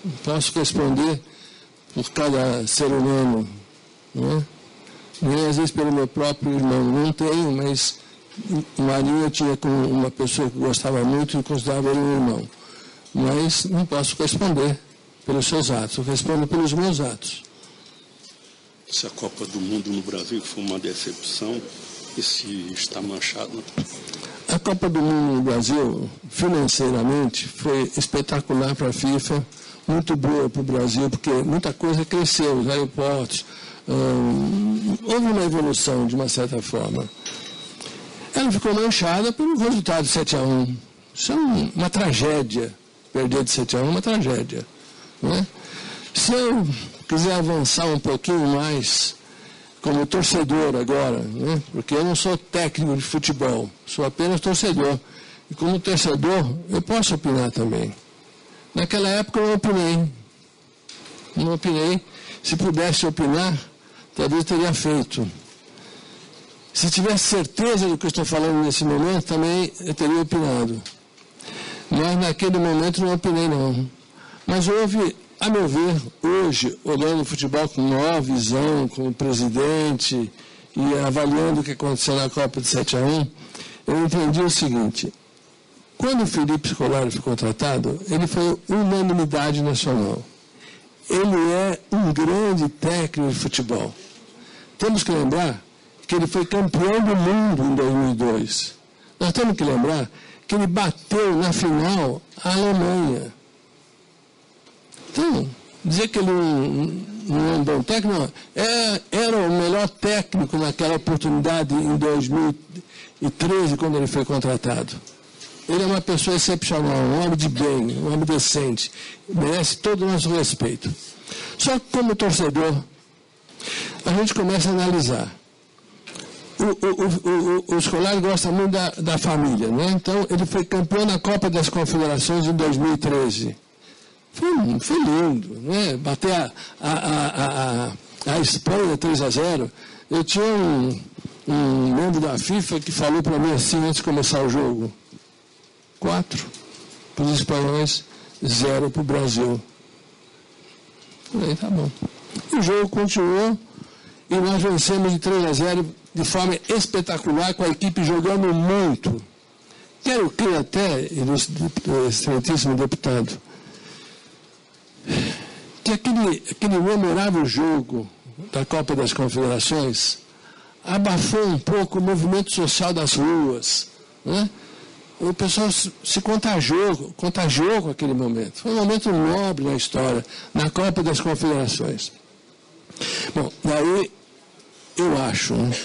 Não posso responder por cada ser humano, né? Nem às vezes pelo meu próprio irmão, não tenho, mas o Marinho eu tinha com uma pessoa que gostava muito e considerava ele um irmão. Mas não posso responder pelos seus atos, eu respondo pelos meus atos. Se a Copa do Mundo no Brasil foi uma decepção e se está manchada? A Copa do Mundo no Brasil, financeiramente, foi espetacular para a FIFA, muito boa para o Brasil, porque muita coisa cresceu, os aeroportos, houve uma evolução de uma certa forma. Ela ficou manchada pelo resultado de 7-1. Isso é uma tragédia. Perder de 7-1 é uma tragédia. Né? Se eu quiser avançar um pouquinho mais, como torcedor agora, né? Porque eu não sou técnico de futebol, sou apenas torcedor. E como torcedor, eu posso opinar também. Naquela época eu não opinei. Não opinei. Se pudesse opinar, talvez eu teria feito. Se tivesse certeza do que eu estou falando nesse momento, também eu teria opinado. Mas naquele momento não opinei, não. Mas houve, a meu ver, hoje, olhando o futebol com nova visão, como presidente, e avaliando o que aconteceu na Copa de 7-1, eu entendi o seguinte: quando o Felipe Scolari foi contratado, ele foi unanimidade nacional. Ele é um grande técnico de futebol. Temos que lembrar que ele foi campeão do mundo em 2002. Nós temos que lembrar que ele bateu na final a Alemanha. Então, dizer que ele não é um bom técnico, não. Era o melhor técnico naquela oportunidade em 2013, quando ele foi contratado. Ele é uma pessoa excepcional, um homem de bem, um homem decente, merece todo o nosso respeito. Só que como torcedor, a gente começa a analisar. O Scolari gosta muito da família, né? Então ele foi campeão na Copa das Confederações em 2013. Foi lindo, né? Bater a Espanha 3-0. Eu tinha um membro da FIFA que falou para mim assim antes de começar o jogo: 4 para os espanhóis, 0 para o Brasil. Falei, tá bom. E o jogo continuou e nós vencemos de 3-0 de forma espetacular, com a equipe jogando muito. Quero crer até, excelentíssimo deputado, que aquele memorável jogo da Copa das Confederações, abafou um pouco o movimento social das ruas, né? O pessoal se contagiou com aquele momento. Foi um momento nobre na história, na Copa das Confederações. Bom, daí eu acho, né?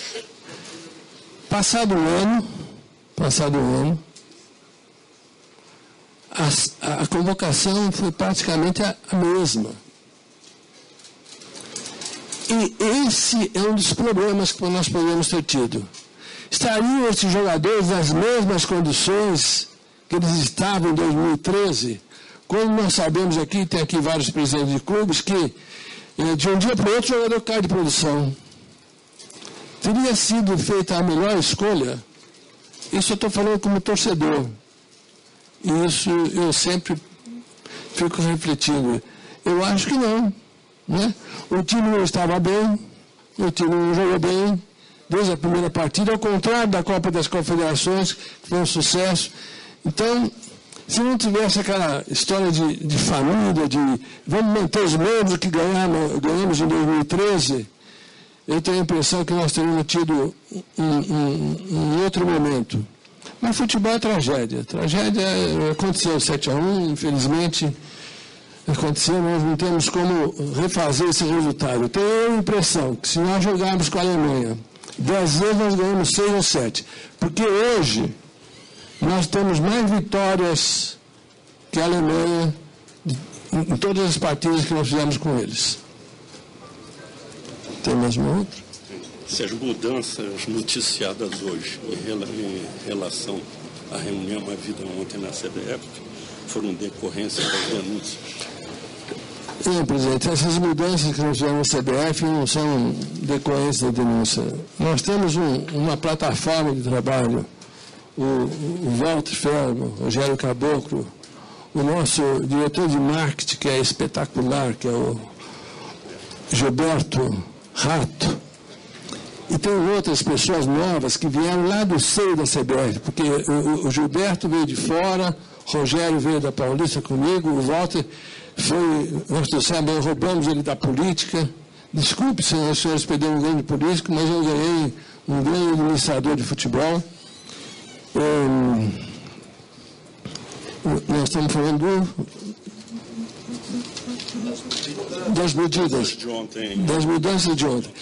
Passado um ano, a convocação foi praticamente a mesma. E esse é um dos problemas que nós podemos ter tido. Estariam esses jogadores nas mesmas condições que eles estavam em 2013, quando nós sabemos aqui, tem aqui vários presidentes de clubes, que de um dia para o outro o jogador cai de produção. Teria sido feita a melhor escolha? Isso eu estou falando como torcedor. E isso eu sempre fico refletindo. Eu acho que não, né? O time não estava bem, o time não jogou bem desde a primeira partida, ao contrário da Copa das Confederações, que foi um sucesso. Então, se não tivesse aquela história de família, de vamos manter os membros que ganhamos em 2013, eu tenho a impressão que nós teríamos tido um outro momento. Mas futebol é tragédia. Tragédia aconteceu 7-1, infelizmente aconteceu, nós não temos como refazer esse resultado. Tenho a impressão que se nós jogarmos com a Alemanha 10 vezes, nós ganhamos 6 ou 7. Porque hoje nós temos mais vitórias que a Alemanha em todas as partidas que nós fizemos com eles. Tem mais uma outra? Essas mudanças noticiadas hoje em relação à reunião havida ontem na CBF foram decorrência das denúncias? Sim, presidente, essas mudanças que nós fizemos na CBF não são decorrência da denúncia. Nós temos uma plataforma de trabalho, o Walter Fermo, o Rogério Caboclo, o nosso diretor de marketing, que é espetacular, que é o Gilberto Rato, e tem outras pessoas novas que vieram lá do seio da CBF, porque o Gilberto veio de fora, o Rogério veio da Paulista comigo, o Walter nós trouxemos, roubamos ele da política. Desculpe se os senhores perderam um grande político, mas eu ganhei um grande administrador de futebol. Nós estamos falando das medidas, das mudanças de ontem.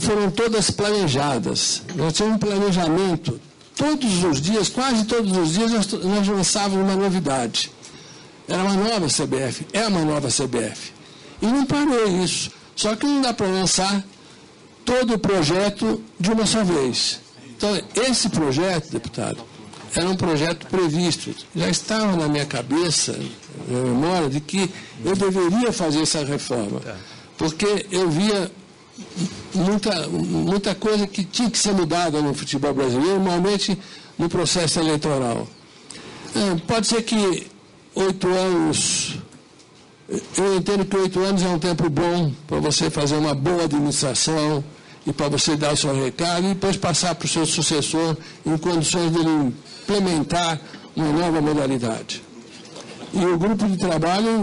Foram todas planejadas. Nós tínhamos um planejamento. Todos os dias, quase todos os dias, nós lançávamos uma novidade. Era uma nova CBF, é uma nova CBF. E não parou isso. Só que não dá para lançar todo o projeto de uma só vez. Então, esse projeto, deputado, era um projeto previsto. Já estava na minha cabeça, na memória, de que eu deveria fazer essa reforma. Porque eu via muita coisa que tinha que ser mudada no futebol brasileiro, normalmente no processo eleitoral. Pode ser que 8 anos, eu entendo que 8 anos é um tempo bom para você fazer uma boa administração e para você dar o seu recado e depois passar para o seu sucessor em condições de ele implementar uma nova modalidade. E o grupo de trabalho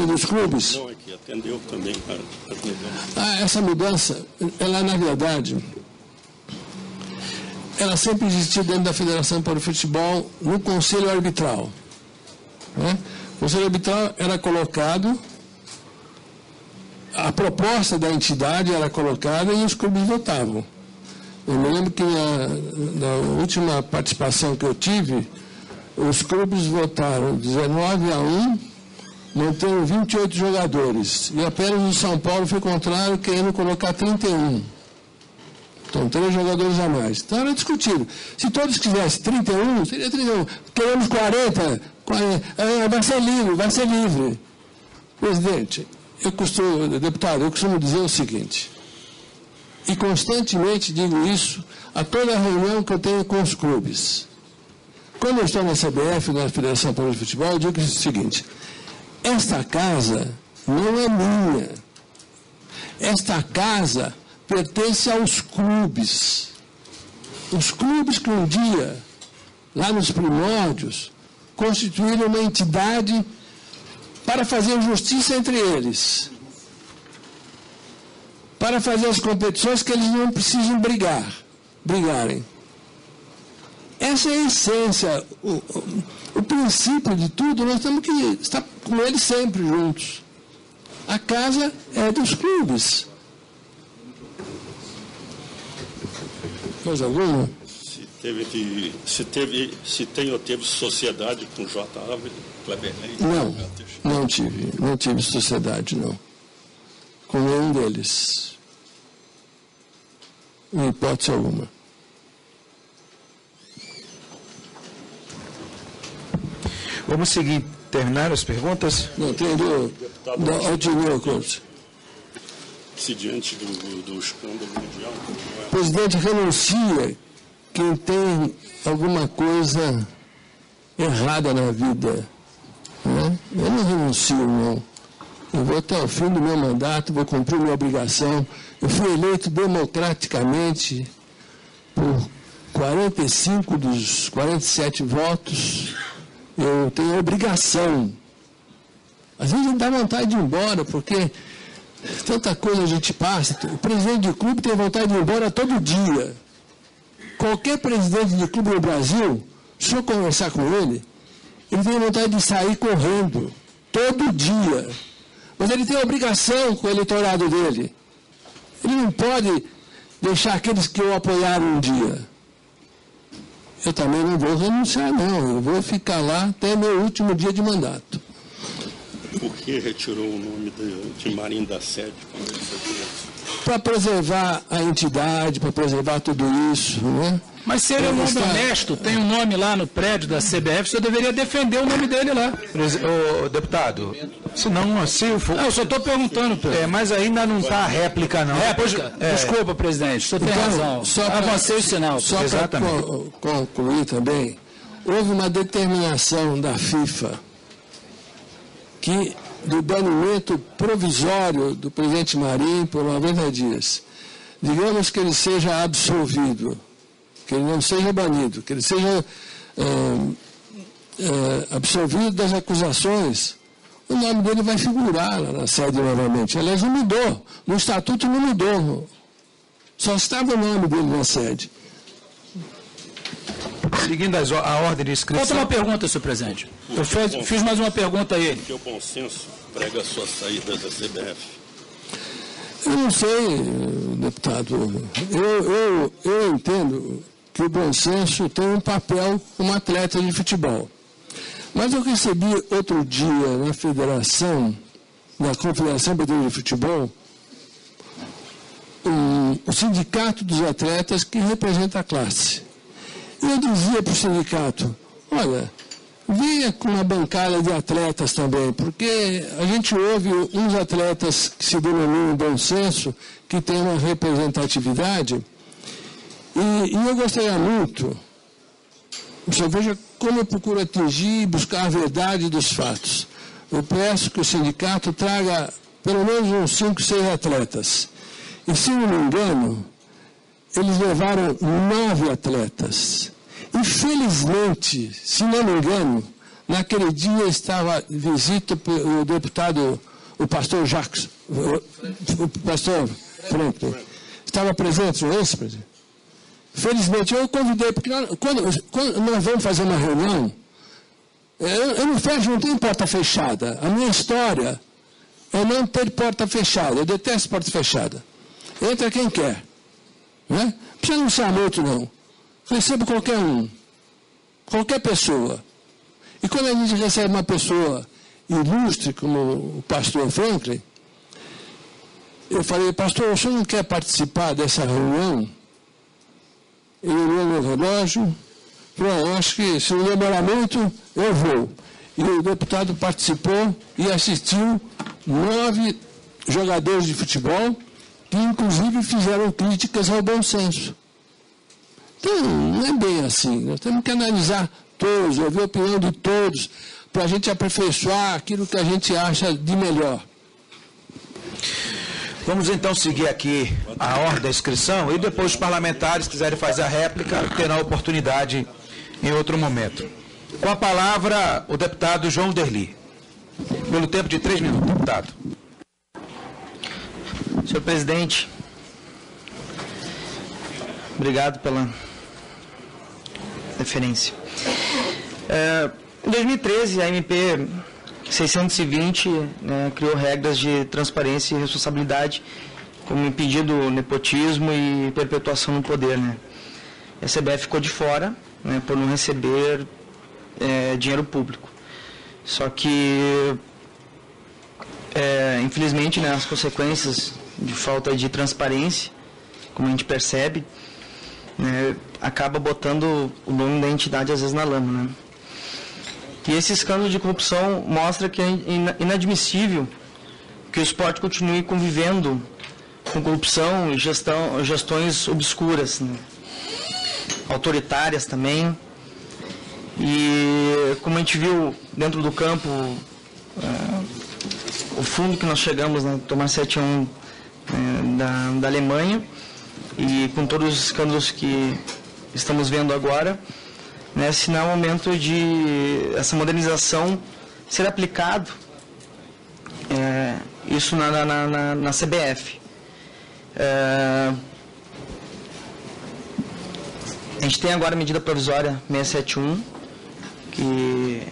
dos clubes... Não, aqui atendeu também as mudanças. Essa mudança, ela na verdade... ela sempre existiu dentro da Federação para o Futebol, no Conselho Arbitral. Né? O Conselho Arbitral era colocado, a proposta da entidade era colocada e os clubes votavam. Eu me lembro que na última participação que eu tive, os clubes votaram 19-1, mantendo 28 jogadores. E apenas o São Paulo foi contrário, querendo colocar 31. Então, 3 jogadores a mais. Então, era discutido. Se todos quisessem 31, seria 31. Queremos 40, vai ser livre. Presidente, deputado, eu costumo dizer o seguinte, e constantemente digo isso a toda reunião que eu tenho com os clubes. Quando eu estou na CBF, na Federação Paulista de Futebol, eu digo o seguinte, esta casa não é minha. Esta casa pertence aos clubes. Os clubes que um dia, lá nos primórdios, constituíram uma entidade para fazer justiça entre eles. para fazer as competições que eles não precisam brigarem. Essa é a essência, o princípio de tudo. Nós temos que estar com eles sempre juntos. A casa é dos clubes. Mais alguma? Se tem ou teve sociedade com J. Ávila, Kleberley? Não tive sociedade, não. Com nenhum deles. Em hipótese alguma. Vamos seguir, terminar as perguntas? Não, tem do Aldineu Couto. Se diante do escândalo mundial... O presidente renuncia quem tem alguma coisa errada na vida. Né? Eu não renuncio, não. Eu vou até o fim do meu mandato, vou cumprir minha obrigação. Eu fui eleito democraticamente por 45 dos 47 votos. Eu tenho obrigação. Às vezes dá vontade de ir embora, porque tanta coisa a gente passa. O presidente de clube tem vontade de ir embora todo dia. Qualquer presidente de clube no Brasil, se eu conversar com ele, ele tem vontade de sair correndo, todo dia. Mas ele tem obrigação com o eleitorado dele. Ele não pode deixar aqueles que o apoiaram um dia. Eu também não vou renunciar, não. Eu vou ficar lá até meu último dia de mandato. Por que retirou o nome de Marinho da Sede? Para preservar a entidade, para preservar tudo isso, né? Mas se ele é um nome honesto, tem um nome lá no prédio da CBF, você deveria defender o nome dele lá. Ô, deputado, se não, se for... Eu só estou perguntando, Pedro. Mas ainda não está a réplica, não. Réplica? Desculpa, presidente, você tem razão. Avancei o sinal. Só para concluir também, houve uma determinação da FIFA do banimento provisório do presidente Marinho por 90 dias. Digamos que ele seja absolvido, que ele não seja banido, que ele seja absolvido das acusações, o nome dele vai figurar lá na sede novamente. Aliás, não mudou. No estatuto não mudou. Só estava o nome dele na sede. Seguindo a ordem de inscrição... Outra uma pergunta, senhor presidente. Eu fiz mais uma pergunta a ele. Porque o bom senso prega a sua saída da CBF. Eu não sei, deputado. Eu entendo que o bom senso tem um papel como atleta de futebol. Mas eu recebi outro dia na Confederação Brasileira de Futebol, o sindicato dos atletas que representa a classe. E eu dizia para o sindicato, olha, venha com uma bancada de atletas também, porque a gente ouve uns atletas que se denominam bom senso, que têm uma representatividade, e eu gostaria muito, você veja como eu procuro atingir e buscar a verdade dos fatos. Eu peço que o sindicato traga pelo menos uns 5, 6 atletas. E se não me engano, eles levaram 9 atletas. Infelizmente, se não me engano, naquele dia estava visita o deputado, o pastor Jacques, o pastor Franklin. Estava presente, não é isso, presidente? Felizmente, eu convidei, porque quando nós vamos fazer uma reunião, eu não fecho, não tem porta fechada. A minha história é não ter porta fechada. Eu detesto porta fechada. Entra quem quer. Né? Não precisa anunciar muito, não. Recebo qualquer um. Qualquer pessoa. E quando a gente recebe uma pessoa ilustre, como o pastor Franklin, eu falei, pastor, o senhor não quer participar dessa reunião? Ele olhou no relógio, falou, acho que se não demorar muito, eu vou. E o deputado participou e assistiu 9 jogadores de futebol, que inclusive fizeram críticas ao bom senso. Então, não é bem assim. Nós temos que analisar todos, ouvir a opinião de todos, para a gente aperfeiçoar aquilo que a gente acha de melhor. Vamos então seguir aqui a ordem da inscrição e depois os parlamentares quiserem fazer a réplica, terão a oportunidade em outro momento. Com a palavra, o deputado João Derli. Pelo tempo de 3 minutos, deputado. Senhor presidente, obrigado pela referência. Em 2013, a MP 620 criou regras de transparência e responsabilidade, como impedindo o nepotismo e perpetuação no poder. A CBF ficou de fora, por não receber dinheiro público. Só que, infelizmente, as consequências de falta de transparência, como a gente percebe, acaba botando o nome da entidade às vezes na lama. E esse escândalo de corrupção mostra que é inadmissível que o esporte continue convivendo com corrupção e gestões obscuras, autoritárias também. E como a gente viu dentro do campo, o fundo que nós chegamos, tomar 7-1 da Alemanha, e com todos os escândalos que estamos vendo agora, se não é o momento de essa modernização ser aplicado, isso na CBF. A gente tem agora a medida provisória 671, que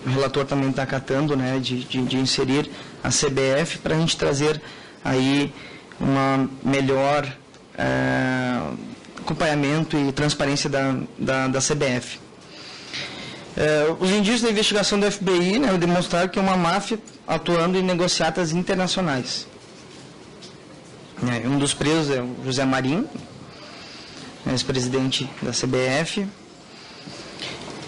o relator também está acatando, de inserir a CBF para a gente trazer aí uma melhor acompanhamento e transparência da CBF. Os indícios da investigação do FBI demonstraram que é uma máfia atuando em negociatas internacionais. Um dos presos é o José Marinho, ex-presidente da CBF,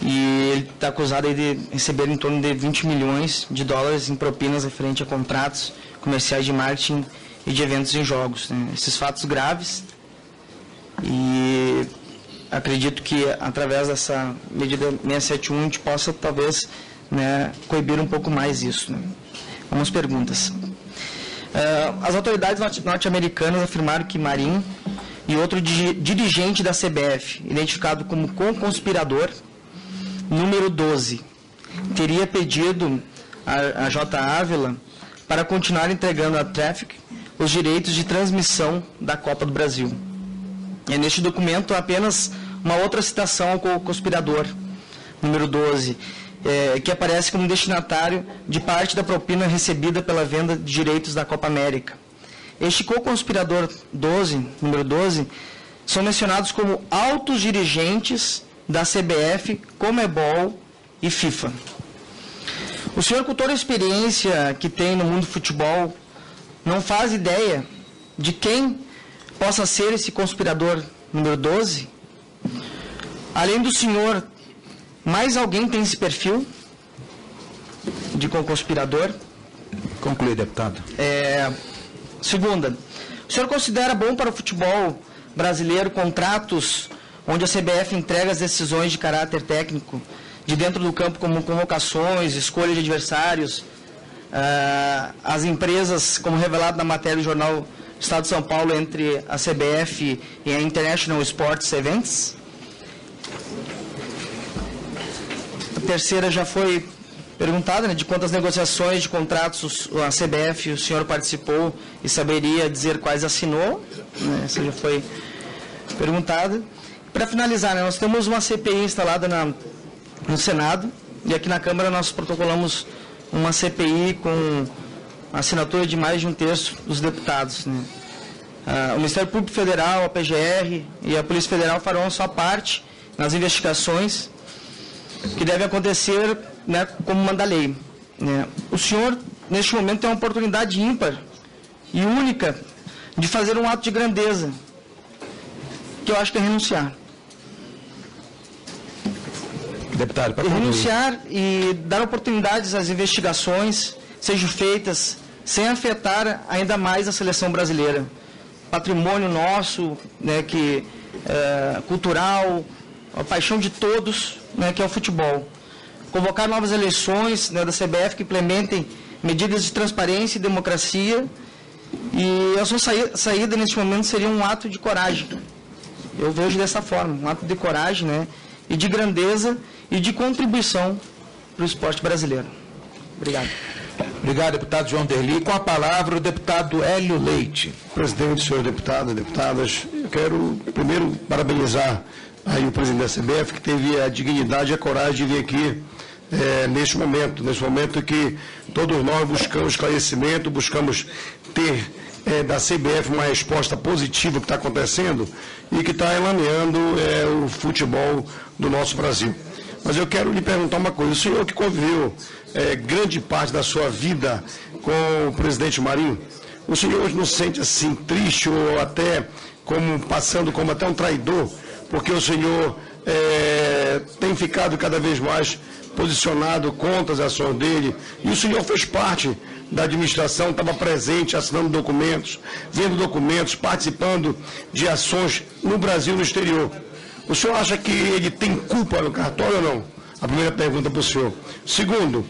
e ele está acusado de receber em torno de 20 milhões de dólares em propinas referente a contratos comerciais de marketing e de eventos em jogos. Esses fatos graves, e acredito que através dessa medida 671 a gente possa talvez coibir um pouco mais isso. Algumas perguntas. As autoridades norte-americanas afirmaram que Marinho e outro dirigente da CBF, identificado como co-conspirador, número 12, teria pedido a J. Ávila para continuar entregando à Traffic os direitos de transmissão da Copa do Brasil. E neste documento há apenas uma outra citação ao co-conspirador, número 12, que aparece como destinatário de parte da propina recebida pela venda de direitos da Copa América. Este co-conspirador 12, número 12, são mencionados como altos dirigentes da CBF, Conmebol e FIFA. O senhor, com toda a experiência que tem no mundo do futebol, não faz ideia de quem possa ser esse conspirador número 12? Além do senhor, mais alguém tem esse perfil de conspirador? Conclui, deputado. Segunda, o senhor considera bom para o futebol brasileiro contratos onde a CBF entrega as decisões de caráter técnico de dentro do campo, como convocações, escolha de adversários, as empresas, como revelado na matéria do jornal Estado de São Paulo, entre a CBF e a International Sports Events? A terceira já foi perguntada, de quantas negociações de contratos a CBF o senhor participou e saberia dizer quais assinou. Essa já foi perguntada. Para finalizar, nós temos uma CPI instalada no Senado, e aqui na Câmara nós protocolamos uma CPI com a assinatura de mais de 1/3 dos deputados. O Ministério Público Federal, a PGR e a Polícia Federal farão a sua parte nas investigações que devem acontecer como manda a lei. O senhor, neste momento, tem uma oportunidade ímpar e única de fazer um ato de grandeza, que eu acho que é renunciar. Deputado, para renunciar e dar oportunidades às investigações sejam feitas sem afetar ainda mais a seleção brasileira. Patrimônio nosso, cultural, a paixão de todos, que é o futebol. Convocar novas eleições da CBF que implementem medidas de transparência e democracia, e a sua saída neste momento seria um ato de coragem. Eu vejo dessa forma, um ato de coragem, e de grandeza e de contribuição para o esporte brasileiro. Obrigado. Obrigado, deputado João Derli. Com a palavra, o deputado Hélio Leite. Presidente, senhores deputados, deputadas, eu quero primeiro parabenizar aí o presidente da CBF, que teve a dignidade e a coragem de vir aqui nesse momento que todos nós buscamos esclarecimento, buscamos ter da CBF uma resposta positiva que está acontecendo e que está elameando o futebol do nosso Brasil. Mas eu quero lhe perguntar uma coisa, o senhor que conviveu grande parte da sua vida com o presidente Marinho, o senhor hoje não se sente assim triste ou até passando como até um traidor, porque o senhor tem ficado cada vez mais posicionado contra as ações dele, e o senhor fez parte da administração, estava presente, assinando documentos, vendo documentos, participando de ações no Brasil e no exterior. O senhor acha que ele tem culpa no cartório ou não? A primeira pergunta para o senhor. Segundo,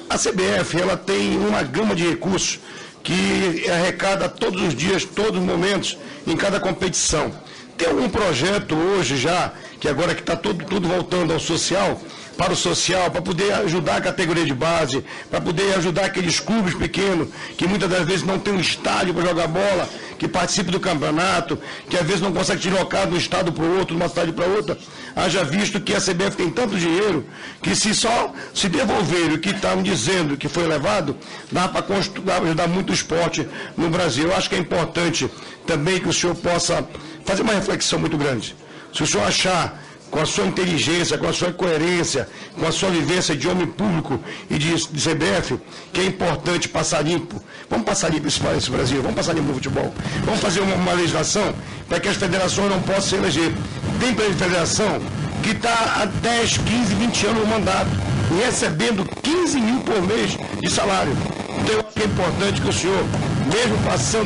a CBF ela tem uma gama de recursos que arrecada todos os dias, todos os momentos, em cada competição. Tem algum projeto hoje já, que agora que está tudo voltando ao social, para poder ajudar a categoria de base, para poder ajudar aqueles clubes pequenos, que muitas das vezes não tem um estádio para jogar bola, que participam do campeonato, que às vezes não consegue te deslocar de um estado para o outro, de uma cidade para outra, haja visto que a CBF tem tanto dinheiro, que se devolver o que estavam dizendo que foi levado, dá para ajudar muito o esporte no Brasil. Eu acho que é importante também que o senhor possa fazer uma reflexão muito grande. Se o senhor achar, com a sua inteligência, com a sua coerência, com a sua vivência de homem público e de CBF, que é importante passar limpo. Vamos passar limpo esse Brasil, vamos passar limpo no futebol. Vamos fazer uma legislação para que as federações não possam se eleger. Tem federação que está há 10, 15, 20 anos no mandato, e recebendo 15 mil por mês de salário. Então, eu acho que é importante que o senhor, mesmo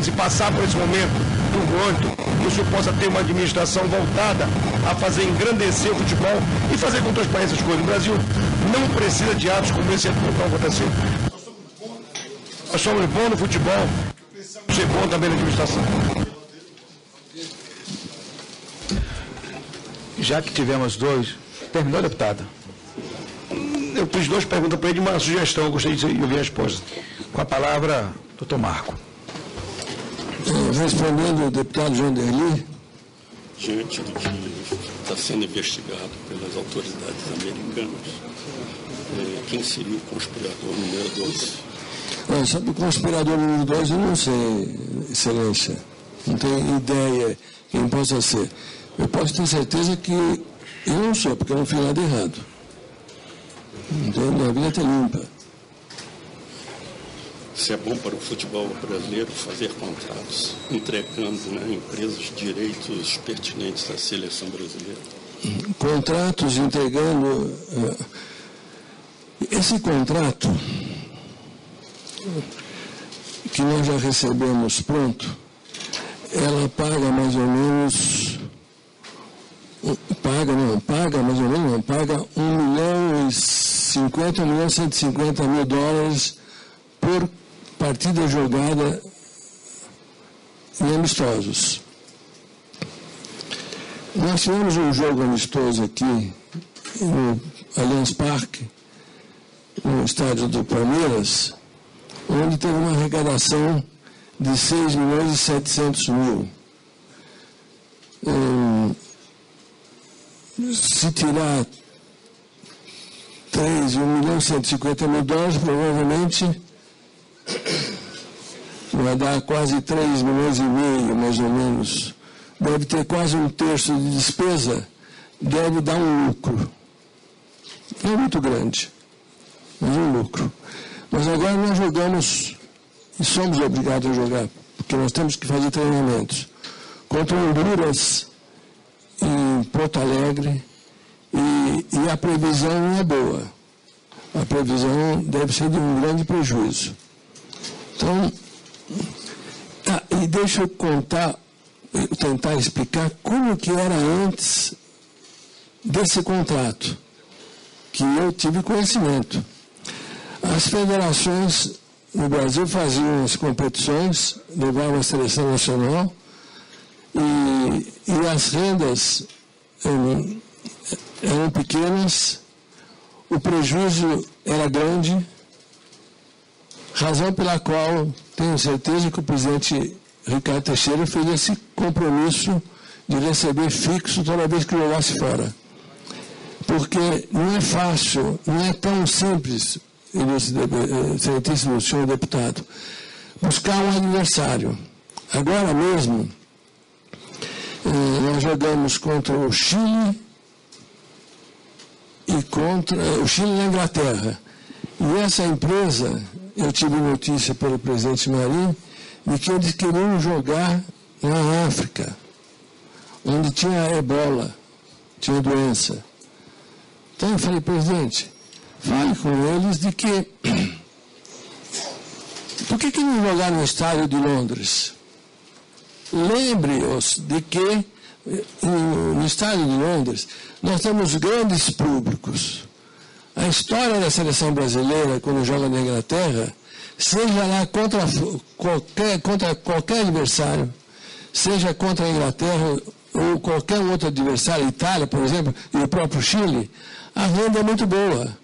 se passar por esse momento turbulento, que o senhor possa ter uma administração voltada a fazer engrandecer o futebol e fazer com transparência as coisas. O Brasil não precisa de atos como esse que estão acontecendo. Nós somos bons no futebol, precisamos ser bons também na administração. Já que tivemos dois... Terminou, deputada? Eu fiz duas perguntas para ele e uma sugestão, eu gostaria de ouvir a resposta. Com a palavra, doutor Marco. Respondendo ao deputado João Derli. Diante do que está sendo investigado pelas autoridades americanas, quem seria o conspirador número 2? Sobre o conspirador número 2, eu não sei, Excelência. Não tenho ideia quem possa ser. Eu posso ter certeza que eu não sou, porque eu não fiz nada errado. Então, minha vida está limpa. Se é bom para o futebol brasileiro fazer contratos, entregando empresas direitos pertinentes à seleção brasileira? Contratos entregando... Esse contrato que nós já recebemos pronto, ela paga mais ou menos... Paga $1.050.000 por partida jogada em amistosos. Nós tivemos um jogo amistoso aqui no Allianz Parque, no estádio do Palmeiras, onde teve uma arrecadação de 6.700.000. Se tirar 1.150.000 provavelmente vai dar quase 3,5 milhões, mais ou menos. Deve ter quase um terço de despesa, deve dar um lucro. Não é muito grande, mas um lucro. Mas agora nós jogamos, e somos obrigados a jogar, porque nós temos que fazer treinamentos, contra Honduras, em Porto Alegre, e a previsão não é boa. A previsão deve ser de um grande prejuízo. Então, e deixa eu tentar explicar como que era antes desse contrato, que eu tive conhecimento. As federações no Brasil faziam as competições, levavam a seleção nacional, e as rendas eram pequenas, o prejuízo era grande, Razão pela qual tenho certeza que o presidente Ricardo Teixeira fez esse compromisso de receber fixo toda vez que jogasse fora. Porque não é fácil, não é tão simples, excelentíssimo senhor deputado, buscar um adversário. Agora mesmo, nós jogamos contra o Chile e contra o Chile na Inglaterra. E essa empresa, eu tive notícia pelo presidente Marinho, de que eles queriam jogar na África, onde tinha ebola, tinha doença. Então eu falei, presidente, fale com eles de que... Por que não jogar no estádio de Londres? Lembre-os de que no estádio de Londres nós temos grandes públicos. A história da seleção brasileira, quando joga na Inglaterra, seja lá contra qualquer adversário, seja contra a Inglaterra ou qualquer outro adversário, Itália, por exemplo, e o próprio Chile, a renda é muito boa.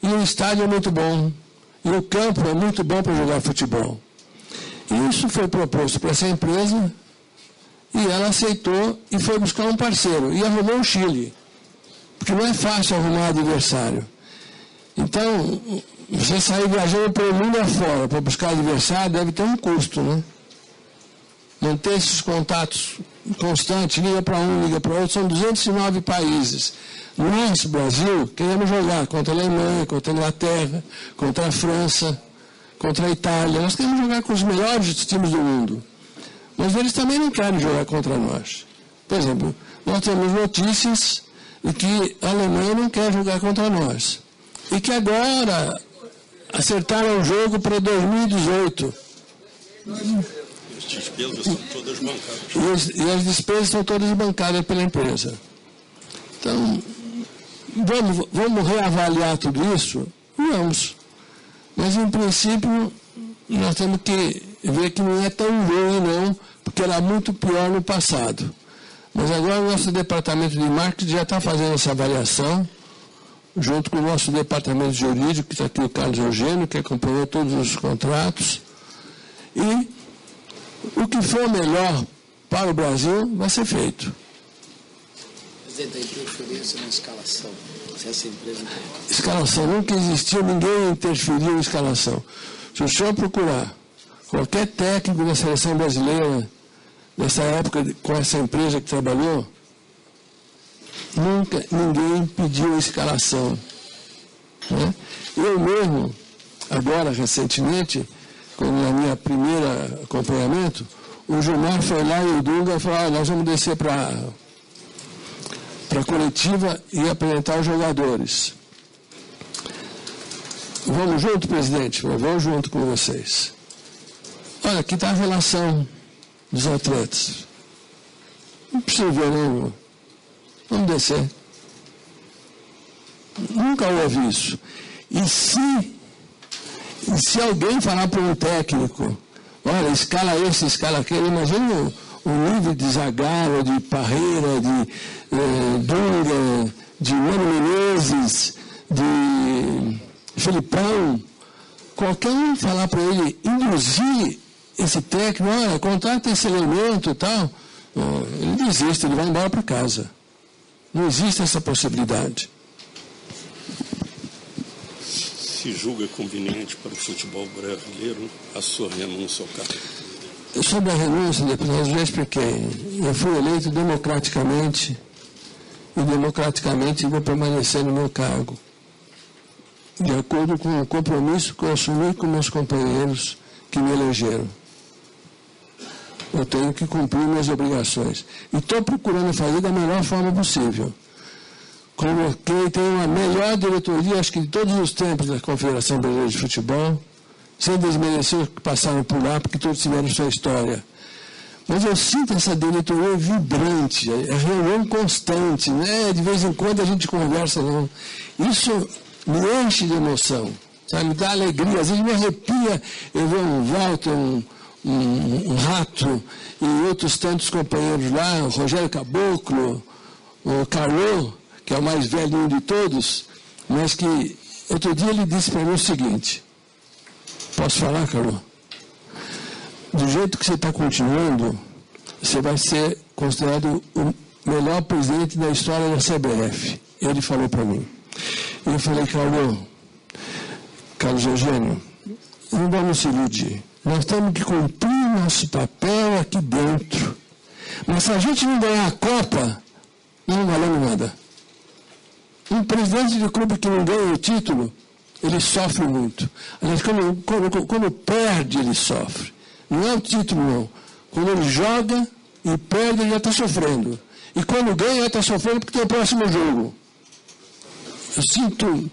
E o estádio é muito bom. E o campo é muito bom para jogar futebol. E isso foi proposto para essa empresa e ela aceitou e foi buscar um parceiro. E arrumou o Chile. Porque não é fácil arrumar adversário. Então, você sair viajando pelo mundo afora para buscar adversário deve ter um custo, né? Manter esses contatos constantes, liga para um, liga para outro, são 209 países. Nós, Brasil, queremos jogar contra a Alemanha, contra a Inglaterra, contra a França, contra a Itália. Nós queremos jogar com os melhores times do mundo. Mas eles também não querem jogar contra nós. Por exemplo, nós temos notícias de que a Alemanha não quer jogar contra nós. E que agora acertaram o jogo para 2018. As despesas são todas bancadas. E as despesas são todas bancadas pela empresa. Então, vamos reavaliar tudo isso? Vamos. Mas, em princípio, nós temos que ver que não é tão ruim, não, porque era muito pior no passado. Mas agora o nosso departamento de marketing já está fazendo essa avaliação, junto com o nosso departamento jurídico, que está aqui o Carlos Eugênio, que acompanhou todos os contratos. E o que for melhor para o Brasil vai ser feito. Presidente, a interferência na escalação. Se essa empresa... Escalação, nunca existiu, ninguém interferiu em escalação. Se o senhor procurar qualquer técnico da seleção brasileira, nessa época, com essa empresa que trabalhou, nunca ninguém pediu escalação. Né? Eu mesmo, agora, recentemente, na minha primeira acompanhamento, o Gilmar foi lá e o Dunga falou, nós vamos descer para a coletiva e apresentar os jogadores. Vamos junto, presidente? Eu vou junto com vocês. Olha, aqui está a relação dos atletas. Não precisa ver, não. Vamos descer. Nunca houve isso. E se alguém falar para um técnico, olha, escala esse, escala aquele, imagina o nível de Zagallo, de Parreira, de Dunga, de Mano Menezes, de Felipão, qualquer um falar para ele, induzir esse técnico, olha, contrata esse elemento e tal, ele desiste, ele vai embora para casa. Não existe essa possibilidade. Se julga conveniente para o futebol brasileiro a sua renúncia ao cargo? Sobre a renúncia, deputado, eu já expliquei. Eu fui eleito democraticamente e democraticamente vou permanecer no meu cargo, de acordo com o compromisso que eu assumi com meus companheiros que me elegeram. Eu tenho que cumprir minhas obrigações. E estou procurando fazer da melhor forma possível. Coloquei, tenho a melhor diretoria, acho que de todos os tempos da Confederação Brasileira de Futebol, sem desmerecer os que passaram por lá, porque todos tiveram sua história. Mas eu sinto essa diretoria vibrante, é reunião constante, né? De vez em quando a gente conversa, não. Isso me enche de emoção, sabe? Me dá alegria, às vezes me arrepia eu ver um Walter, um Rato e outros tantos companheiros lá, o Rogério Caboclo, o Carlo, que é o mais velhinho de todos, mas que outro dia ele disse para mim o seguinte, Posso falar, Carol? Do jeito que você está continuando, você vai ser considerado o melhor presidente da história da CBF. Ele falou para mim. Eu falei, Carlos Eugênio, não vamos se iludir. Nós temos que cumprir nosso papel aqui dentro. Mas se a gente não ganhar a Copa, não valemos nada. Um presidente de clube que não ganha o título, ele sofre muito. Aliás, quando perde, ele sofre. Não é o título, não. Quando ele joga e perde, ele já está sofrendo. E quando ganha, ele está sofrendo porque tem o próximo jogo. Eu sinto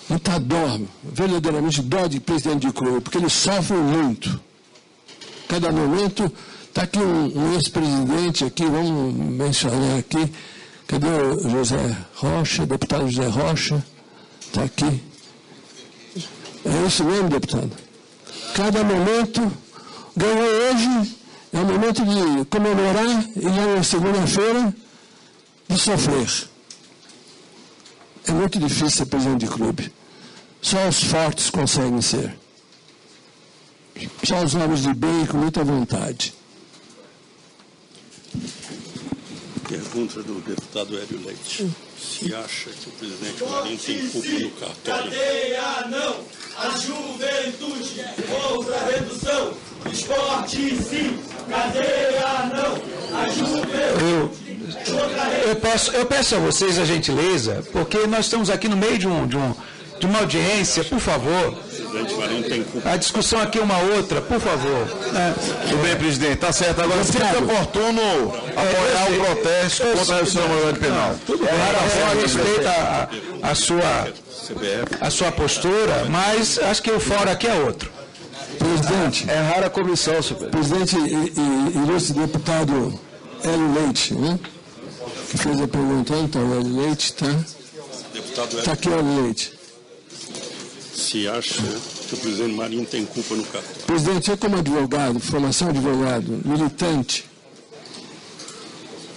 muita dó, verdadeiramente dó de presidente de clube, porque ele sofre muito. Cada momento, está aqui um ex-presidente, aqui, vamos mencionar aqui, cadê o José Rocha, deputado José Rocha? Está aqui. É isso mesmo, deputado? Cada momento, ganhou hoje, é o momento de comemorar e já na segunda-feira de sofrer. É muito difícil ser presidente de clube. Só os fortes conseguem ser. Só os homens de bem com muita vontade. Pergunta do deputado Hélio Leite. Se acha que o presidente Marinho tem culpa no cartório? Cadeia não! A juventude contra a redução! Esporte sim! Cadeia não! A juventude! Eu peço a vocês a gentileza, porque nós estamos aqui no meio de uma audiência, por favor. A discussão aqui é uma outra, por favor. Tudo bem, presidente, está certo. Agora, se é oportuno apoiar o protesto contra a redução da maioridade penal. Tudo bem, eu respeito a sua postura, mas acho que o fórum aqui é outro. Presidente. É rara a comissão, senhor presidente. Presidente e ilustre deputado Hélio Leite, né? Que fez a pergunta, então, o Hélio Leite está. Está aqui o Hélio Leite. Se acha que o presidente Marinho tem culpa no cartório? Presidente, eu como advogado, formação advogado, militante,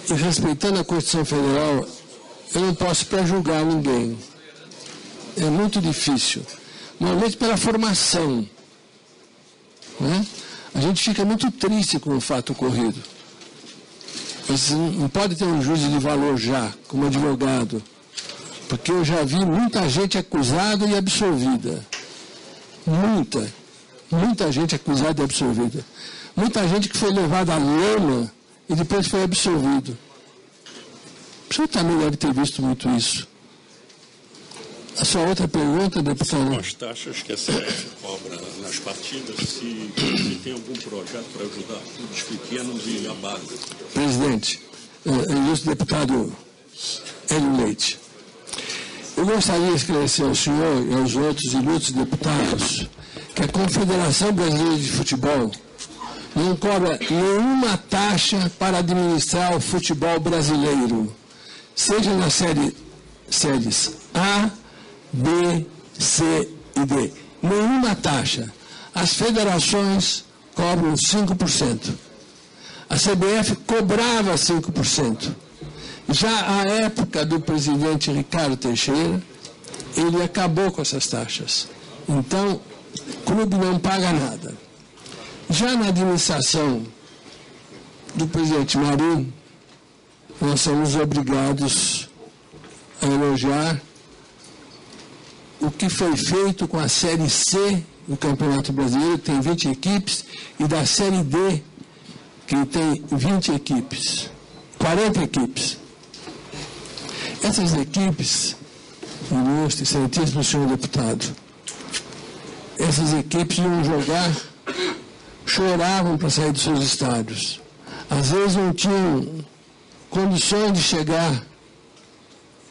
e respeitando a Constituição Federal, eu não posso pré-julgar ninguém. É muito difícil. Normalmente pela formação. Né? A gente fica muito triste com o fato ocorrido. Mas não pode ter um juízo de valor já, como advogado. Porque eu já vi muita gente acusada e absolvida. Muita gente acusada e absolvida. Muita gente que foi levada à lama e depois foi absolvido. O senhor também deve ter visto muito isso. A sua outra pergunta, deputado? São as taxas que a CBF cobra nas partidas, se tem algum projeto para ajudar clubes pequenos e a base. Presidente, ilustre deputado Hélio Leite, eu gostaria de esclarecer ao senhor e aos outros ilustres deputados que a Confederação Brasileira de Futebol não cobra nenhuma taxa para administrar o futebol brasileiro, seja nas séries A, B, C e D. Nenhuma taxa. As federações cobram 5%. A CBF cobrava 5%. Já à época do presidente Ricardo Teixeira, ele acabou com essas taxas. Então, o clube não paga nada. Já na administração do presidente Marinho, nós somos obrigados a elogiar o que foi feito com a Série C do Campeonato Brasileiro, que tem 20 equipes, e da Série D, que tem 20 equipes, 40 equipes. Essas equipes, ilustre, excelentíssimo senhor deputado, essas equipes iam jogar, choravam para sair dos seus estádios. Às vezes não tinham condições de chegar.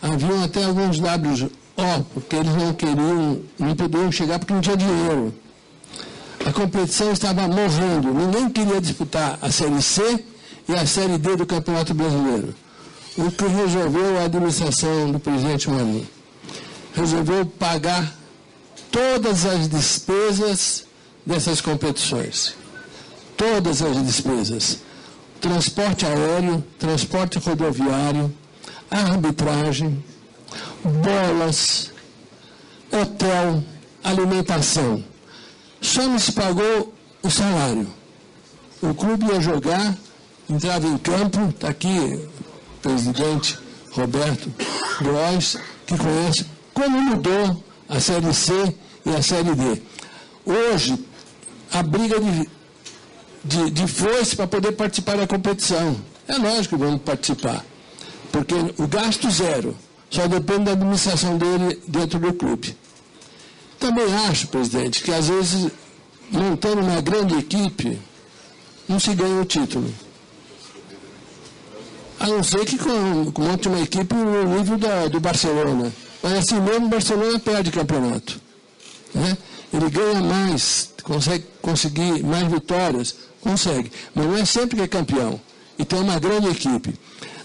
Haviam até alguns WO, porque eles não podiam chegar porque não tinha dinheiro. A competição estava morrendo. Ninguém queria disputar a Série C e a Série D do Campeonato Brasileiro. O que resolveu a administração do presidente Marinho? Resolveu pagar todas as despesas dessas competições. Todas as despesas. Transporte aéreo, transporte rodoviário, arbitragem, bolas, hotel, alimentação. só não se pagou o salário. O clube ia jogar, entrava em campo, está aqui o presidente Roberto Gross, que conhece como mudou a Série C e a Série D. Hoje, a briga de foice para poder participar da competição. É lógico que vamos participar, porque o gasto zero, só depende da administração dele dentro do clube. Também acho, presidente, que às vezes, montando uma grande equipe, não se ganha o título. A não ser que monte uma equipe no nível do Barcelona. Mas assim mesmo o Barcelona perde campeonato. Né? Ele ganha mais, consegue conseguir mais vitórias, consegue. Mas não é sempre que é campeão. E tem uma grande equipe.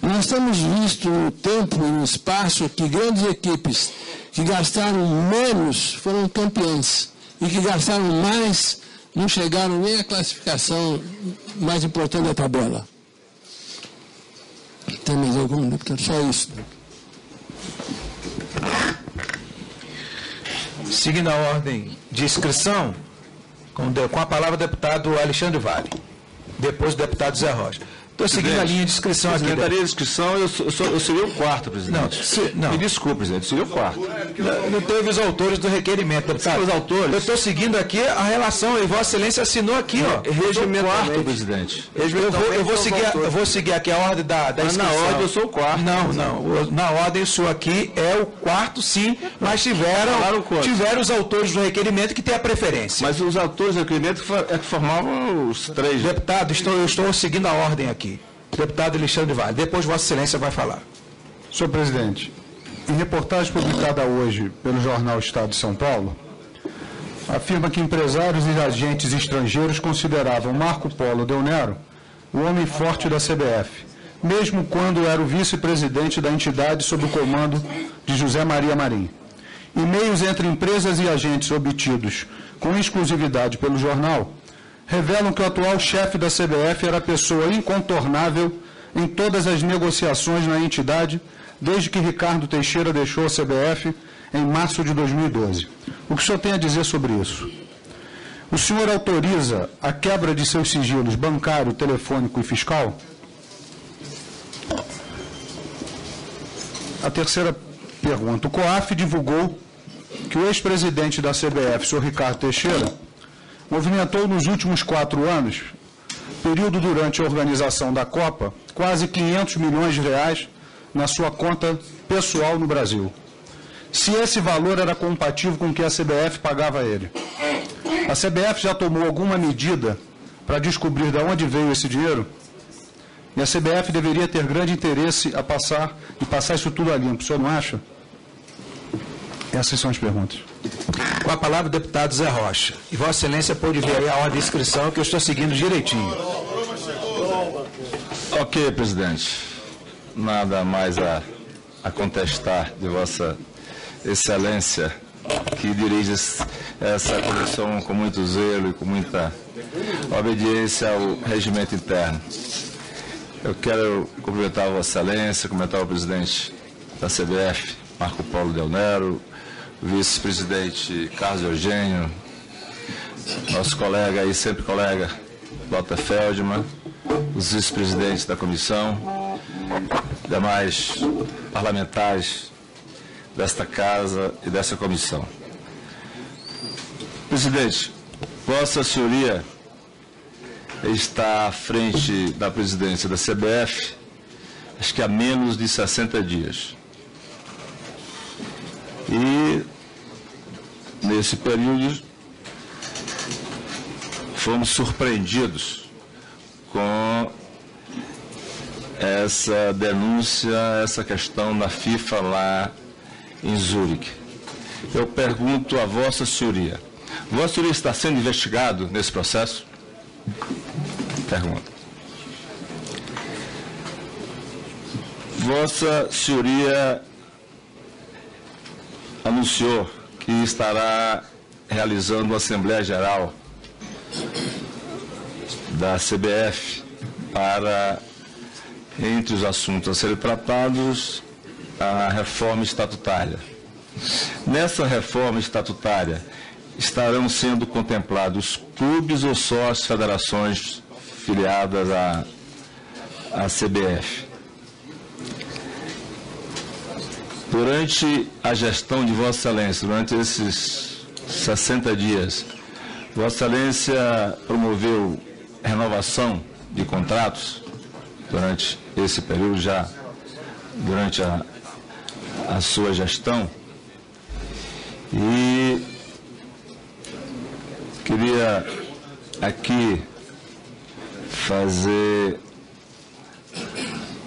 Nós temos visto no tempo e no espaço que grandes equipes que gastaram menos foram campeãs. E que gastaram mais não chegaram nem à classificação mais importante da tabela. Tem mais algum, deputado? Só isso. Seguindo a ordem de inscrição, com a palavra o deputado Alexandre Vale. Depois o deputado Zé Rocha. Estou seguindo a linha de inscrição aqui. Secretaria de inscrição, eu seria o quarto, presidente. Não. Me desculpe, presidente, seria o quarto. Não teve os autores do requerimento, deputado. Os autores? Eu estou seguindo aqui a relação, e Vossa Excelência assinou aqui, ó. Regimentalmente, presidente. Eu vou seguir aqui a ordem da inscrição. Na ordem eu sou o quarto. Não. Na ordem sua aqui é o quarto, sim, mas tiveram os autores do requerimento que têm a preferência. Mas os autores do requerimento é que formavam os três. Deputado, eu estou seguindo a ordem aqui. Deputado Alexandre Vale. Depois Vossa Excelência vai falar. Senhor presidente, em reportagem publicada hoje pelo jornal Estado de São Paulo, afirma que empresários e agentes estrangeiros consideravam Marco Polo Del Nero o homem forte da CBF, mesmo quando era o vice-presidente da entidade sob o comando de José Maria Marim. E-mails entre empresas e agentes obtidos com exclusividade pelo jornal revelam que o atual chefe da CBF era pessoa incontornável em todas as negociações na entidade, desde que Ricardo Teixeira deixou a CBF em março de 2012. O que o senhor tem a dizer sobre isso? O senhor autoriza a quebra de seus sigilos bancário, telefônico e fiscal? A terceira pergunta. O COAF divulgou que o ex-presidente da CBF, senhor Ricardo Teixeira, movimentou nos últimos 4 anos, período durante a organização da Copa, quase 500 milhões de reais na sua conta pessoal no Brasil. Se esse valor era compatível com o que a CBF pagava a ele. A CBF já tomou alguma medida para descobrir de onde veio esse dinheiro? E a CBF deveria ter grande interesse a passar isso tudo a limpo. O senhor não acha? Essas são as perguntas. Com a palavra o deputado Zé Rocha. E Vossa Excelência pode ver aí a ordem de inscrição que eu estou seguindo direitinho. Ok, presidente. Nada mais a contestar de Vossa Excelência, que dirige essa comissão com muito zelo e com muita obediência ao regimento interno. Eu quero cumprimentar Vossa Excelência, cumprimentar o presidente da CBF, Marco Polo Del Nero, vice-presidente Carlos Eugênio, nosso colega aí, sempre colega, Walter Feldman, os vice-presidentes da comissão, demais parlamentares desta casa e dessa comissão. Presidente, Vossa Senhoria está à frente da presidência da CBF, acho que há menos de 60 dias. E, nesse período, fomos surpreendidos com essa denúncia, essa questão da FIFA lá em Zurique. Eu pergunto a Vossa Senhoria, Vossa Senhoria está sendo investigado nesse processo? Pergunta. Vossa Senhoria anunciou que estará realizando uma Assembleia Geral da CBF para, entre os assuntos a serem tratados, a reforma estatutária. Nessa reforma estatutária, estarão sendo contemplados clubes ou só as federações filiadas à CBF? Durante a gestão de Vossa Excelência, durante esses 60 dias, Vossa Excelência promoveu renovação de contratos durante esse período, já durante a sua gestão, e queria aqui fazer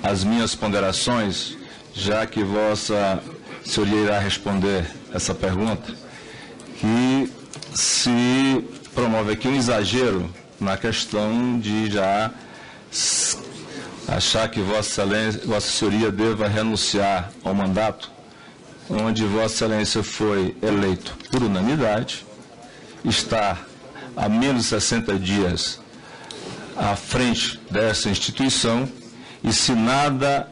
as minhas ponderações, já que Vossa Senhoria irá responder essa pergunta, que se promove aqui um exagero na questão de já achar que Vossa Senhoria deva renunciar ao mandato, onde Vossa Excelência foi eleito por unanimidade, está há menos de 60 dias à frente dessa instituição, e se nada